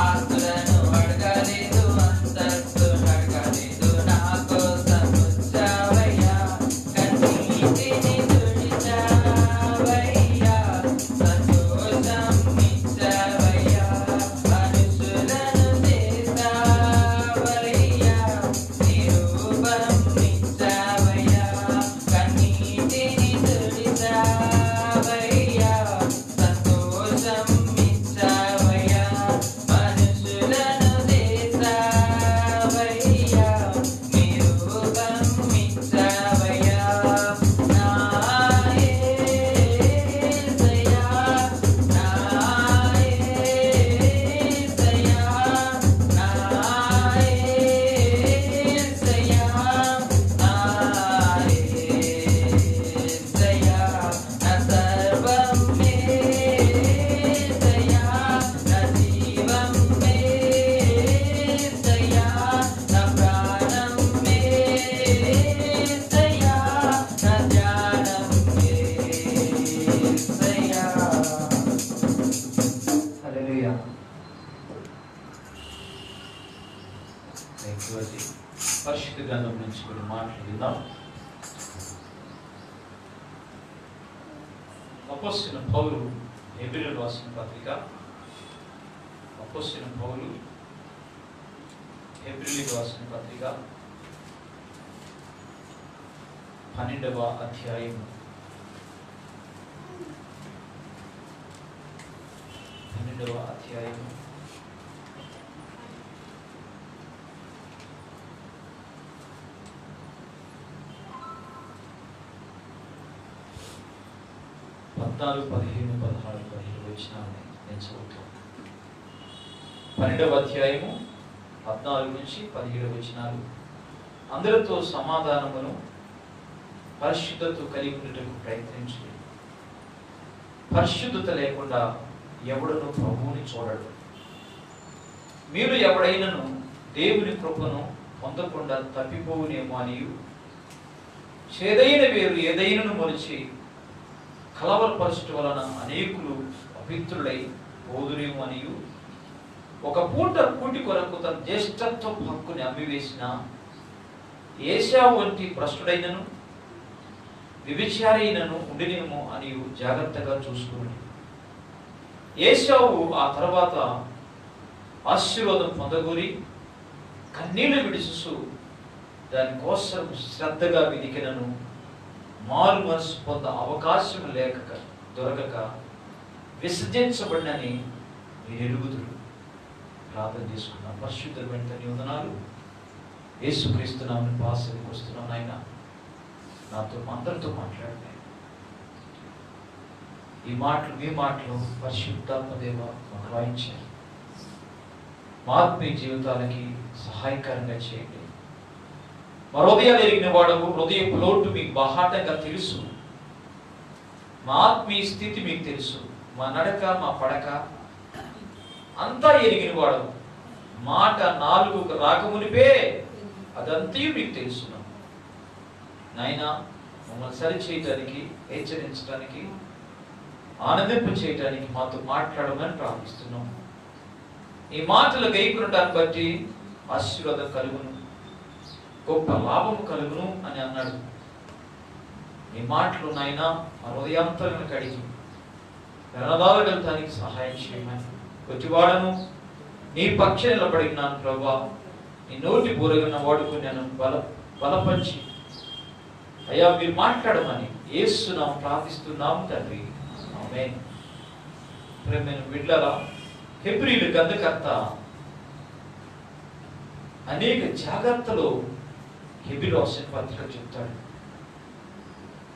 ఆస్తులను అడగలేదు, అంతస్తును అడగలేదు, నా కోసం వచ్చావయ్యా. కన్నీటిని తుడిచావయ్యా, సంతోషం ఇచ్చావయ్యా. మనుషులను చేసావయ్యా, నిరూపం ఇచ్చావయ్యా. కన్నీటిని తుడిచావయ్యా, సంతోషం ఇచ్చావయ్యా. మనుషులను చేసావయ్యా, నిరూపం ఇచ్చావయ్యా. నా యేసయ్యా, నా యేసయ్యా, నా యేసయ్యా, నా యేసయ్యా. నా సర్వం యేసయ్యా, నా జీవం యేసయ్యా, నా ప్రాణం యేసయ్యా, నా ధ్యానం యేసయ్యా. హల్లెలూయా. పరిశుద్ధ గ్రంథం నుంచి కొన్ని మాటలు విందాం. అపోస్తలుడైన పౌలు హెబ్రీయులకు రాసిన పత్రిక, అపోస్తలుడైన పౌలు హెబ్రీయులకు రాసిన పత్రిక 12వ అధ్యాయం 12వ అధ్యాయం 14, 15, 16, 17 వచనాన్ని నేను చదువుతాను. 12వ అధ్యాయము 14 నుంచి 17 వచనాలు. అందరితో సమాధానమును పరిశుద్ధత కలిగి ఉండటకు ప్రయత్నించు. పరిశుద్ధత లేకుండా ఎవడను ప్రభువుని చూడడు. మీరు ఎవడైనను దేవుని కృపను పొందకుండా తప్పిపోవునేమో అనియు, చేదైన వేరు ఏదైనను మొలిచి కలవరపరచుట వలన అనేకులు అపవిత్రులై పోదురేమో అనియు, ఒక పూట కూటి కొరకు తన జ్యేష్ఠత్వ హక్కుని అమ్మివేసిన ఏశావు వంటి భ్రష్టుడైనను వ్యభిచారైనను ఉండినేమో అని జాగ్రత్తగా చూసుకుని. ఏశావు ఆ తర్వాత ఆశీర్వాదం పొందగోరి కన్నీళ్లు విడిచుసు దానికోసం శ్రద్ధగా వెదికినను మారు మనసు పొంద అవకాశం లేక దొరకక విసర్జించబడినని మీరు ఎరుగుదురు. ప్రార్థన చేసుకున్నాం. పరిశుద్ధమైన తండ్రి వందనాలు. యేసుక్రీస్తు నామమున పాసరికి వస్తున్నాను. నాయన నాతో అందరితో మాట్లాడండి. ఈ మాటలు మీ మాటలు పరిశుద్ధాత్మ దేవ మాకు రాయించారు. మా ఆత్మీయ జీవితాలకి సహాయకరంగా చేయండి. మా హృదయాలు ఎరిగిన వాడవు, హృదయపు లోటు మీకు బాహాటంగా తెలుసు. మా ఆత్మీయ స్థితి మీకు తెలుసు. మా నడక మా పడక అంతా ఎరిగిన వాడవు. మాట నాలుగు రాకమునిపే అదంతా మీకు తెలుసు. నాయన మమ్మల్ని సరి చేయడానికి, హెచ్చరించడానికి, ఆనందింప చేయడానికి మాతో మాట్లాడమని ప్రార్థిస్తున్నాం. ఈ మాటలు గైకొనడాన్ని బట్టి ఆశీర్వాదం కలుగును, గొప్ప లాభము కలుగును అని అన్నాడు. ఈ మాటలు నాయన మా హృదయాంతరంగా కడిగి రణదాలు వెళ్తానికి సహాయం చేయమని కొద్దివాడను నీ పక్ష నిలబడినాను ప్రభా. నీ నోటి బూరగిన వాడుకుని నేను బలపరిచి అయ్యా మీరు మాట్లాడమని యేసునామమున ప్రార్థిస్తున్నాము తండ్రి. ఆమేన్. ప్రియమైన బిడ్డలారా, హెబ్రీయుల గ్రంథకర్త అనేక జాగ్రత్తలు హెబ్రీయుల రాసిన పత్రిక చెప్తాడు.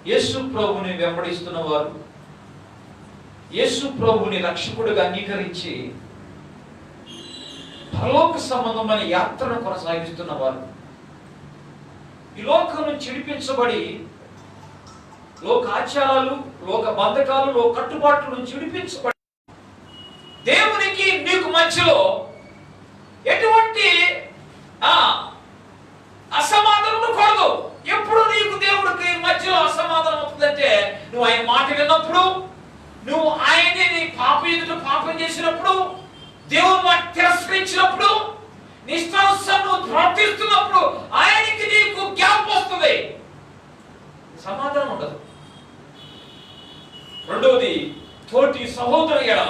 యేసు ప్రభువుని వెంబడిస్తున్న వారు, యేసు ప్రభువుని రక్షకుడిగా అంగీకరించి పరలోక సంబంధమైన యాత్రను కొనసాగిస్తున్న వారు, ఈ లోకం నుంచి విడిపించబడి లోక ఆచారాలు, లోక బంధకాలు, లోక కట్టుబాట్ల నుంచి విడిపించబడి దేవునికి నీకు మధ్యలో ఎటువంటి అసమాధానం కూడదు. చేసినప్పుడు, దేవుని మాట తిరస్కరించినప్పుడు, నిష్ఠానుసారం నువ్వు ప్రవర్తిస్తున్నప్పుడు ఆయనకి నీకు జ్ఞాపకం వస్తుంది, సమాధానం ఉండదు. రెండవది, తోటి సహోదరు ఎడ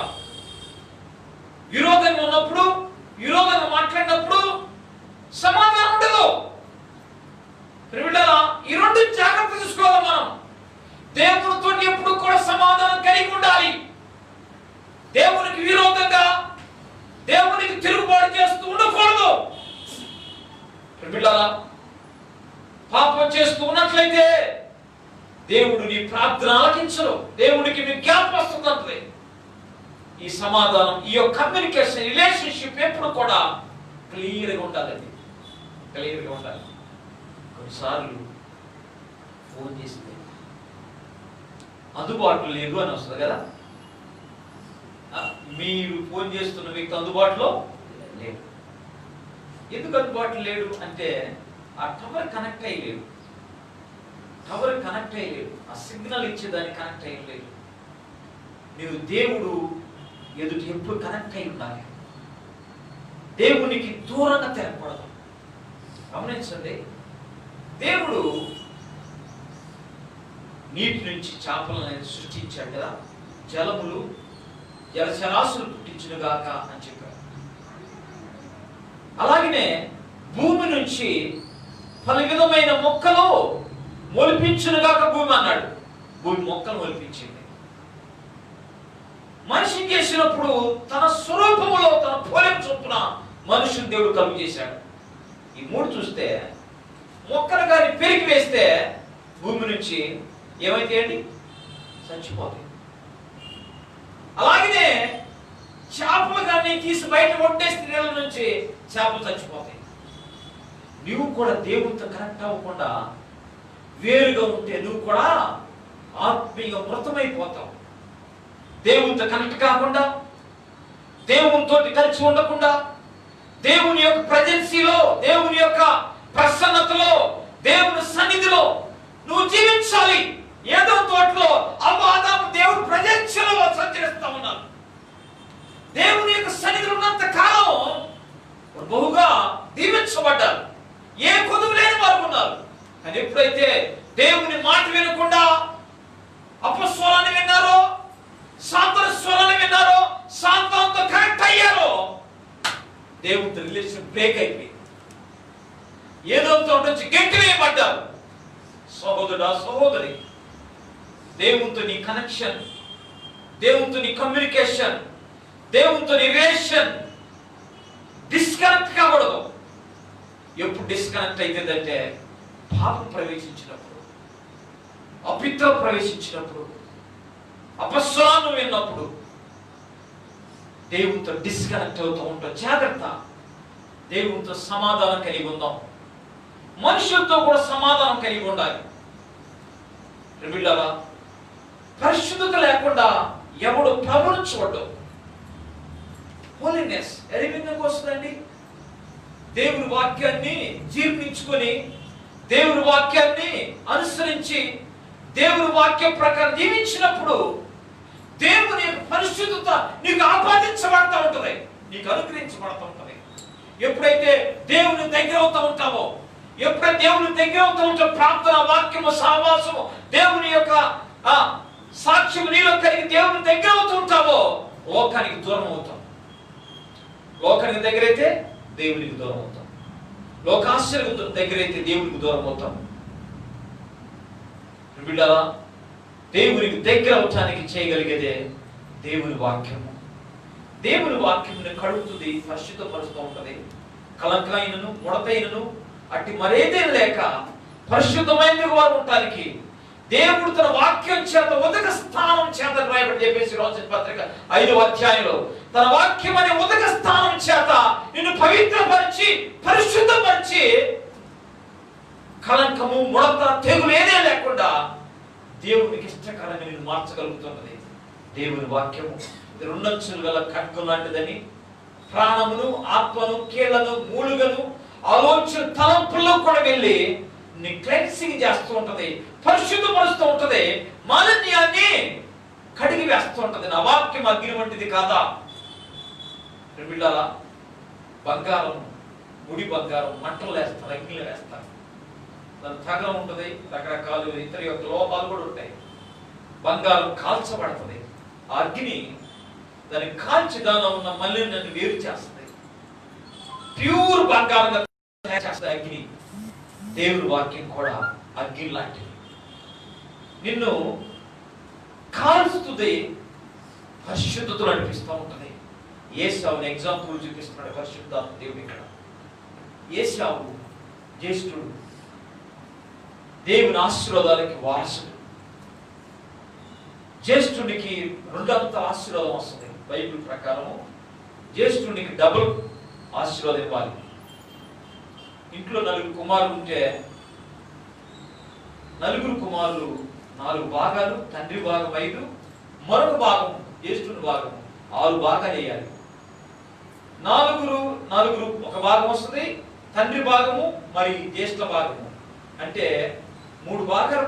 విరోధంగా ఉన్నప్పుడు, విరోధంగా మాట్లాడినప్పుడు సమాధానం ఉండదు. ఈ రెండు జాగ్రత్త తీసుకోవాలి. మనం దేవునితో ఎప్పుడు కూడా సమాధానం కలిగి ఉండాలి. దేవునికి విరోధంగా, దేవునికి తిరుగుబాటు చేస్తూ ఉండకూడదు. బిడ్డలారా, పాపం చేస్తూ ఉన్నట్లయితే దేవుడు నీ ప్రార్థన ఆలకించరు, దేవుడికి మీ జ్ఞాపకం వస్తుందంటే. ఈ సమాధానం, ఈ యొక్క కమ్యూనికేషన్, రిలేషన్షిప్ ఎప్పుడు కూడా క్లియర్గా ఉండాలండి, క్లియర్గా ఉండాలి. కొన్నిసార్లు ఫోన్ చేస్తే అందుబాటులో లేదు అని వస్తుంది కదా. మీరు ఫోన్ చేస్తున్న వ్యక్తి అందుబాటులో లేడు. ఎందుకు అందుబాటులో లేడు అంటే ఆ టవర్ కనెక్ట్ అయ్యలేడు, టవర్ కనెక్ట్ అయ్యలేడు, ఆ సిగ్నల్ ఇచ్చేదాన్ని కనెక్ట్ అయ్యలేదు. నీవు దేవుడు ఎదుటి ఎప్పుడు కనెక్ట్ అయి ఉండాలి, దేవునికి దూరంగా తిరగకూడదు. గమనించండి, దేవుడు నీటి నుంచి చేపలను సృష్టించాడు కదా, జలములు జలచరాశులు పుట్టించునుగాక అని చెప్పాడు. అలాగనే భూమి నుంచి పలు విధమైన మొక్కలు మొలిపించునుగాక భూమి అన్నాడు. భూమి మొక్కలు మొలిపించింది. మనిషిని చేసినప్పుడు తన స్వరూపములో, తన పోలిక చొప్పున మనుషుని దేవుడు కలుగు చేశాడు. ఈ మూడు చూస్తే, మొక్కలు కానీ పెరిగి వేస్తే భూమి నుంచి ఏమైతే అండి, చచ్చిపోతాయి. అలాగనే చేపలు కానీ తీసి బయట కొట్టేస్తే నీళ్ళ నుంచి చేపలు చచ్చిపోతాయి. నువ్వు కూడా దేవునితో కనెక్ట్ అవ్వకుండా వేరుగా ఉంటే నువ్వు కూడా ఆత్మీయంగా మృతమైపోతావు. దేవునితో కనెక్ట్ కాకుండా, దేవునితో కలిసి ఉండకుండా, దేవుని యొక్క ప్రెజెన్సీలో, దేవుని యొక్క ప్రసన్నతలో, దేవుని సన్నిధిలో నువ్వు జీవించాలి. ఏదో తోటలో అవ్వాదాము దేవుడు ప్రజెన్సీలో సంచరిస్తా ఉన్నారు. దేవుని యొక్క సన్నిధిలో ఉన్నంత కాలం బహుగా దీవించబడ్డారు, ఏ కొదువు లేని వారు ఉన్నారు. కానీ ఎప్పుడైతే దేవుని మాట వినకుండా అపస్వరాన్ని విన్నారో, సాతాను స్వరాన్ని విన్నారో, సాతానుతో కనెక్ట్ అయ్యారో, దేవునితో రిలేషన్ బ్రేక్ అయిపోయింది. ఏదో తోట నుంచి గట్టి వేయబడ్డారు. సహోదరుడా, సహోదరి, దేవునితో నీ కనెక్షన్, దేవునితో నీ కమ్యూనికేషన్, దేవునితో నీ రిలేషన్ డిస్కనెక్ట్ కాకూడదు. ఎప్పుడు డిస్కనెక్ట్ అవుతుందంటే పాపం ప్రవేశించినప్పుడు, అపిత్రం ప్రవేశించినప్పుడు, అపస్వరాన్ని విన్నప్పుడు దేవునితో డిస్కనెక్ట్ అవుతూ ఉంటాం. జాగ్రత్త. దేవునితో సమాధానం కలిగి ఉందాం. మనుషులతో కూడా సమాధానం కలిగి ఉండాలి. బిడ్డలారా, పరిశుద్ధత లేకుండా ఎవడు ప్రభువును చూడడు. హోలీనెస్ ఏ విధంగా వస్తుందండి? దేవుని వాక్యాన్ని జీర్ణించుకొని, దేవుని వాక్యాన్ని అనుసరించి, దేవుని వాక్యం ప్రకారం జీవించినప్పుడు దేవుని పరిశుద్ధత నీకు ఆపాదించబడతా ఉంటుంది, నీకు అనుగ్రహించబడతా ఉంటుంది. ఎప్పుడైతే దేవుని దగ్గర అవుతూ ఉంటావో, ఎప్పుడైతే దేవుని దగ్గర అవుతూ ఉంటావు, ప్రార్థన, వాక్యము, సహవాసము, దేవుని యొక్క సాక్ష్యము నీలో కలిగి దేవుని దగ్గర అవుతూ ఉంటావో లోకానికి దూరం అవుతాం. లోకానికి దగ్గరైతే దేవునికి దూరం అవుతాం. లోకాశ్చర్య దగ్గరైతే దేవునికి దూరం అవుతాం. బిడ్డలా, దేవునికి దగ్గర అవటానికి చేయగలిగేదే దేవుని వాక్యము. దేవుని వాక్యముని కడుగుతుంది, పరిశుద్ధపరుస్తూ ఉంటుంది. కలంకైనను, ముడతైనను అట్టి మరేదే లేక పరిశుద్ధమైన వారు ఉండటానికి దేవుడు తన వాక్యం చేత, ఉదక స్థానం చేత రాయబడి చెప్పేసి రాసిన పత్రిక 5వ అధ్యాయంలో తన వాక్యం అనే ఉదక స్థానం చేత నిన్ను పవిత్రపరిచి, పరిశుద్ధపరిచి, కలంకము, ముడత, తెగులు ఏదే లేకుండా దేవునికి ఇష్టకరంగా నేను మార్చగలుగుతున్నది దేవుని వాక్యము. రెండంచులు గల ఖడ్గం లాంటిదని, ప్రాణమును, ఆత్మను, కీళ్లను, మూలుగను, ఆలోచన, తలంపుల్లో కూడా వెళ్ళి నీ క్లెన్సింగ్ చేస్తూ ఉంటది, పరిశుద్ధపరుస్తూ ఉంటది, మాలిన్యాన్ని కడిగి వేస్తూ ఉంటది. నా వాక్యం అగ్ని వంటిది కాదా? బిడ్డలారా, బంగారం, ముడి బంగారం మంటలు వేస్తారు, అగ్నిలో వేస్తారు. దాని తగలం ఉంటుంది, రకరకాలు ఇతర యొక్క లోపాలు కూడా ఉంటాయి. బంగారం కాల్చబడుతుంది, ఆ అగ్ని దాన్ని కాల్చి దానిలో ఉన్న మలినాన్ని వేరు చేస్తుంది. ప్యూర్ బంగారంగా చేస్తుంది అగ్ని. దేవుని వాక్యం కూడా అగ్ని లాంటిది, నిన్ను కాల్చుతుంది, పరిశుద్ధతలో నడిపిస్తూ ఉంటుంది. ఏశావుని ఎగ్జాంపుల్ చూపిస్తున్నాడు పరిశుద్ధాత్మ దేవుడు ఇక్కడ. ఏశావు జ్యేష్ఠుడు, దేవుని ఆశీర్వాదాలకి వారసుడు. జ్యేష్ఠునికి రెండంత ఆశీర్వాదం వస్తుంది. బైబిల్ ప్రకారము జ్యేష్ఠునికి డబుల్ ఆశీర్వాదం ఇవ్వాలి. ఇంట్లో 4 కుమారులు ఉంటే 4 కుమారులు 4 భాగాలు, తండ్రి భాగం 5, మరొక భాగం జ్యేష్ఠుని భాగం 6 భాగాలు వేయాలి. 4 ఒక భాగం వస్తుంది, తండ్రి భాగము మరి జ్యేష్ఠ భాగము. అంటే 3 భాగాల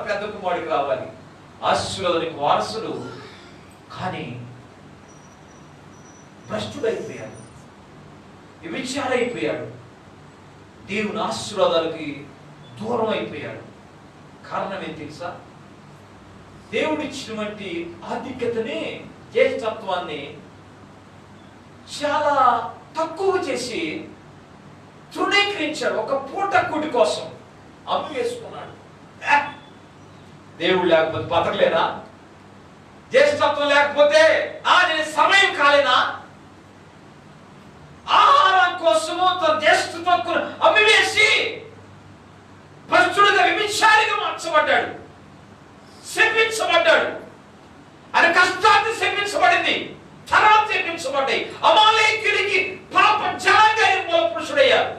పెద్ద కుమారుడికి రావాలి, ఆశీర్వాదానికి వారసుడు. కానీ భ్రష్టుడైపోయాడు, విచారైపోయాడు, దేవుని ఆశీర్వాదాలకి దూరం అయిపోయాడు. కారణం ఏం తెలుసా? దేవుడు ఇచ్చినటువంటి ఆధిక్యతని, జ్యేష్ఠత్వాన్ని చాలా తక్కువ చేసి తృణీకరించాడు. ఒక పూట కూటి కోసం అమ్మి వేసుకున్నాడు. దేవుడు లేకపోతే బతకలేనా? జ్యేష్ఠత్వం లేకపోతే నేను సమయం కాలేనా? ఆహారం కోసము తన జ్యేష్ఠత్వం అమ్మివేసి భ్రష్టుడిగా, విభిచారిగా మార్చబడ్డాడు, శపించబడ్డాడు. ఆయన కష్టాన్ని శపించబడింది, తరాలు శపించబడ్డాయి. అమాలేకుడికి పాప జనంగా మూల పురుషుడయ్యాడు.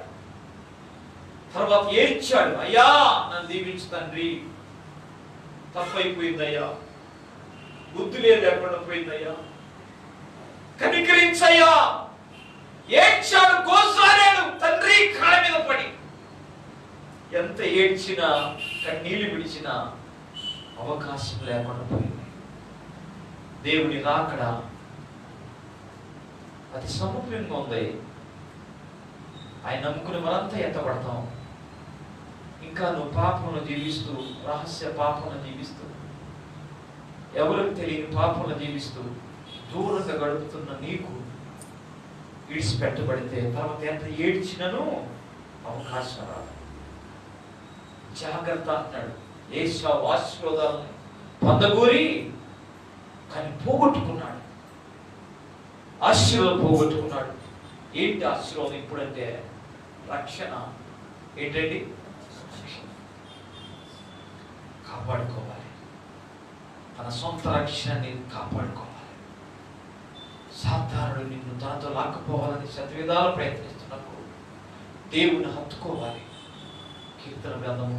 తర్వాత ఏడ్చాడు, అయ్యా నన్ను దీవించు తండ్రి, తప్పైపోయిందయ్యా, బుద్ధులే లేకుండా పోయిందయ్యా, కనికరించయ్యా. ఏడ్చాడు, గోసారాడు తండ్రి కాళ్ళ మీద పడి. ఎంత ఏడ్చినా, కన్నీళ్లు విడిచినా అవకాశం లేకుండా పోయింది. దేవుని రాకడ అతి సమీపంగా ఉంది. ఆయన నమ్ముకుని మనంతా ఎత్తబడతాం. ఇంకా నువ్వు పాపంలో జీవిస్తూ, రహస్య పాపంలో జీవిస్తూ, ఎవరికి తెలియని పాపంలో జీవిస్తూ దూరంగా గడుపుతున్న నీకు విడిచిపెట్టబడితే తర్వాత ఎంత ఏడ్చినను అవకాశం రాదు. జాగ్రత్త అంటాడు. ఏశావు ఆశీర్వాదాలను పొందగోరి కానీ పోగొట్టుకున్నాడు, ఆశీర్వాదం పోగొట్టుకున్నాడు. ఏంటి ఆశీర్వాదం ఇప్పుడంటే? రక్షణ. ఏంటండి? కాపాడుకోవాలి, తన సొంత రక్షణని కాపాడుకోవాలి. సాధారణుడు నిన్ను తనతో లాక్కుపోవాలని శతవిధాలు ప్రయత్నిస్తున్నప్పుడు దేవుని హత్తుకోవాలి. కీర్తన గ్రంథము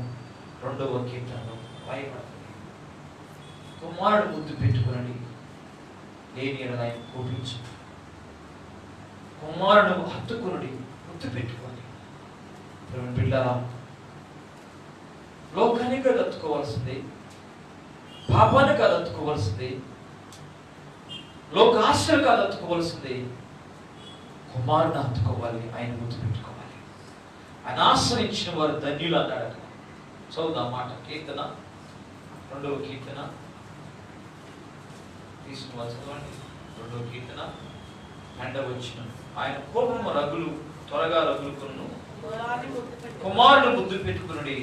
2వ కీర్తనలో రాయబడుతుంది, కుమారుడు ముద్దు పెట్టుకుని లేని ఆయన కోపించు. కుమారుడు హత్తుకునుడి, ముద్దు పెట్టుకోండి. బిడ్డలారా, లోకాన్ని కాదు హత్తుకోవాల్సింది, పాపాన్ని కాదు హత్తుకోవాల్సింది, లోక ఆశలు కాదు హత్తుకోవాల్సింది, కుమారుని హత్తుకోవాలి, ఆయన ముద్దు పెట్టుకోవాలి. ఆయన ఆశ్రయించిన వారు ధన్యులు అన్నాడు. చదువుదాం మాట. కీర్తన 2వ కీర్తన తీసుకుని చదవండి. 2వ కీర్తన 2వ వచనం. ఆయన కోపము రగులు త్వరగా రగులుకును, కుమారుడు ముద్దు పెట్టుకునుడి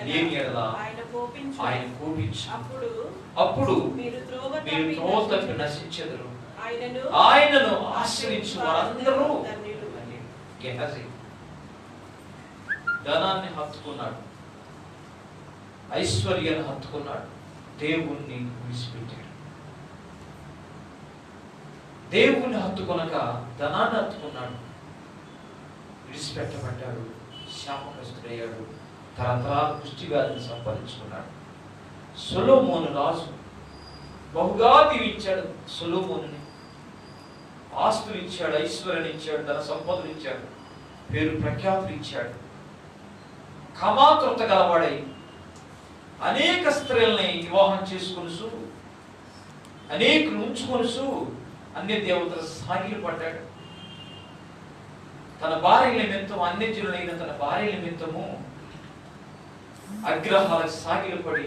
లేని ఎడల ఆయన కోపించు. అప్పుడు మీరు త్రోవ తప్పి నశించెదరు. ఆయనను ఆశ్రయించు వారందరూ. గెహజీ ధనాన్ని హత్తుకున్నాడు, ఐశ్వర్యాన్ని హత్తుకున్నాడు, దేవుణ్ణి విడిచిపెట్టాడు. దేవుణ్ణి హత్తుకొనక ధనాన్ని హత్తుకున్నాడు, విడిచిపెట్టబడ్డాడు, శాపగ్రస్తుడయ్యాడు, తరతరాల పుష్టివ్యాధిని సంపాదించుకున్నాడు. సొలొమోను రాజు బహుగా దీవించాడు. సొలొమోనుని ఆస్తులు ఇచ్చాడు, ఐశ్వర్యాన్ని ఇచ్చాడు, ధన సంపదలు ఇచ్చాడు, పేరు ప్రఖ్యాతులు ఇచ్చాడు. కమాతృత గలవాడై అనేక స్త్రీలని వివాహం చేసుకొనుసు, అనేకులు ఉంచుకొనుసు అన్ని దేవతల సాగిలు పడ్డాడు. తన భార్య నిమిత్తం, అన్యజనులైన తన భార్య నిమిత్తము అగ్రహాలకు సాగిలపడి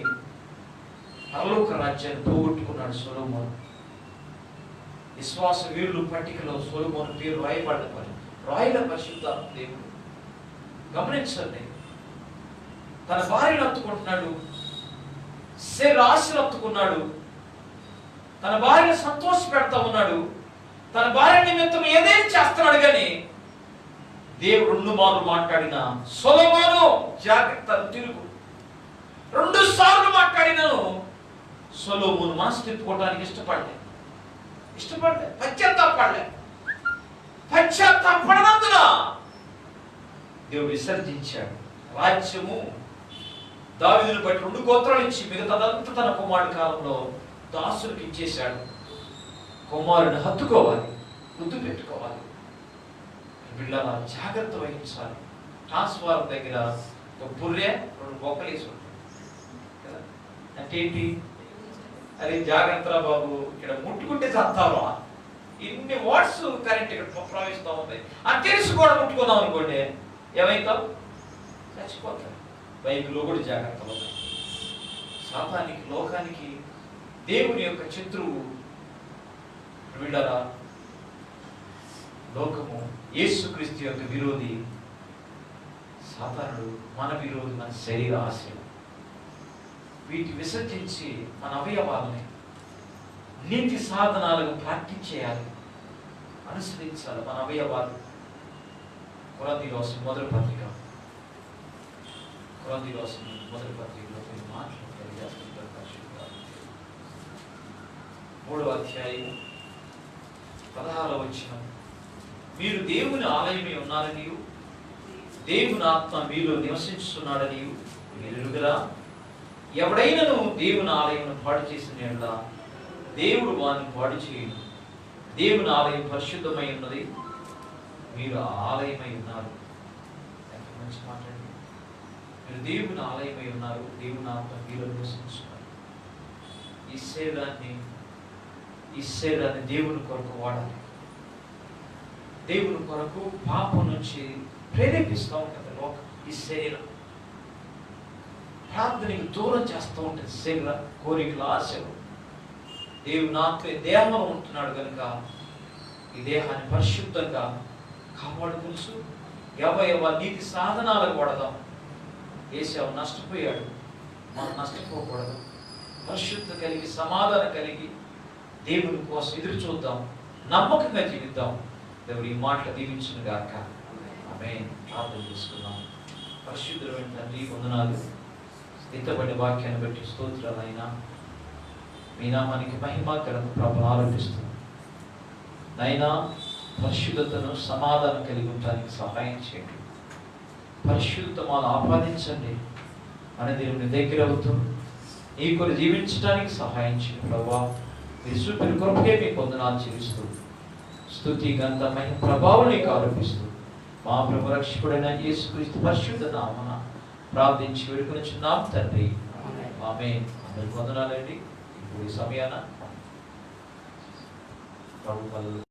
పరలోక రాజ్యాన్ని పోగొట్టుకున్నాడు సొలొమోను. విశ్వాస వీరులు పట్టికలో సొలొమోను పేరు రాయల పరిశుద్ధాత్మ దేవుడు. గమనించండి, తన భార్యను హత్తుకుంటున్నాడు, ఆశలు హత్తుకున్నాడు, తన భార్యను సంతోష పెడతా ఉన్నాడు, తన భార్య నిమిత్తం ఏదేం చేస్తున్నాడు. కానీ దేవుడు 2 మార్లు మాట్లాడిన సొలొమోను జాగ్రత్త తిరుగు. 2 సార్లు మాట్లాడినను సొలొమోను మనసు తిప్పుకోవడానికి ఇష్టపడలే, పశ్చాత్తాపడినందున దేవుడు విసర్జించాడు. రాజ్యము దావీదును బట్టి 2 గోత్రాలు ఇచ్చి మిగతాదంతా తన కుమారుడి కాలంలో దాసులకు ఇచ్చేశాడు. కుమారుని హత్తుకోవాలి, ముద్దు పెట్టుకోవాలి. బిడ్డల జాగ్రత్త వహించాలి. ట్రాన్స్ఫార్మర్ దగ్గర ఒక పుర్రె 2 బొక్కలేసి ఉంటాయి కదా. అంటే ఏంటి? అరే జాగ్రత్తరా బాబు, ఇక్కడ ముట్టుకుంటే చస్తావా, ఇన్ని వాట్స్ కరెంట్ ఇక్కడ ప్రవహిస్తూ ఉంటాయి అని తెలిసి కూడా ముట్టుకున్నాం అనుకోండి, ఏమైతావు? చచ్చిపోతాడు. బైబిల్లో కూడా జాగ్రత్తలు ఉన్నాయి. శాతానికి, లోకానికి దేవుని యొక్క శత్రువు బిడ్డలా. లోకము యేసుక్రీస్తు యొక్క విరోధి సాతానుడు, మన విరోధి మన శరీర ఆశలు. వీటి విసర్జించి మన అవయవాలని నీతి సాధనాలుగా ప్రాక్టీస్ చేయాలి, అనుసరించాలి మన అవయవాలు. కొరింథీయుల మొదటి పత్రికలో కొన్ని మాటలు తెలియజేస్తుంటారు. 3వ అధ్యాయం 16వ వచనం, మీరు దేవుని ఆలయమే ఉన్నారని, దేవుని ఆత్మ మీలో నివసించుతున్నాడని మీరు ఎరుగురా. ఎవడైనను దేవుని ఆలయమును పాడు చేసిన యెడల దేవుడు వారిని పాడు చేయను. దేవుని ఆలయం పరిశుద్ధమై ఉన్నది, మీరు ఆలయమై ఉన్నారు. ఎంత మంచి మాట్లాడండి. మీరు దేవుని ఆలయమై ఉన్నారు, దేవుని ఆత్మ మీలో నివసించున్నారు. ఈ శరీరాన్ని దేవుని కొరకు వాడాలి. దేవుని కొరకు పాపం నుంచి ప్రేరేపిస్తూ ఉంటుంది లోకం. ఈ శరీరం ప్రార్థనకి దూరం చేస్తూ ఉంటుంది. శరీర కోరికలు, ఆశలు. దేవుడు నాతో దేహంలో ఉంటున్నాడు కనుక ఈ దేహాన్ని పరిశుద్ధంగా కాపాడుకుంటూ ఎవయవ నీతి సాధనాలకు వాడదాం. ఏశావు నష్టపోయాడు, మనం నష్టపోకూడదు. పరిశుద్ధ కలిగి, సమాధానం కలిగి దేవుని కోసం ఎదురు చూద్దాం, నమ్మకంగా జీవిద్దాం. దేవుడు ఈ మాటలు దీవించును గాక. ఆమేన్. ప్రార్థన చేసుకుందాం. పరిశుద్ధుడైన తండ్రి, వందనాలు. స్థితపడి వాక్యాన్ని బట్టి స్తోత్రాలైనా. మీ నామానికి మహిమ ఘనత ప్రభావం ఆరోపిస్తుంది. నైనా పరిశుద్ధతను, సమాధానం కలిగి ఉండడానికి సహాయం చేయండి. పరిశుద్ధతను ఆపాదించండి. మన దేవుని దగ్గర అవుతూ ఈ కొరకు జీవించడానికి సహాయం చేయండి ప్రభువా. మీరు చూపిన కృపకే మీ వందనాలు చెల్లిస్తూ స్తుతి, ఘనత, మహిమ, ప్రభావం నీకు ఆరోపిస్తూ మా ప్రభు రక్షకుడైన యేసుక్రీస్తు పరిశుద్ధ నామమున ప్రార్థించి వేడుకొనుచున్నాం తండ్రి. ఆమేన్. అందరికీ వందనాలండి. ఇప్పుడు ఈ సమయాన ప్రభు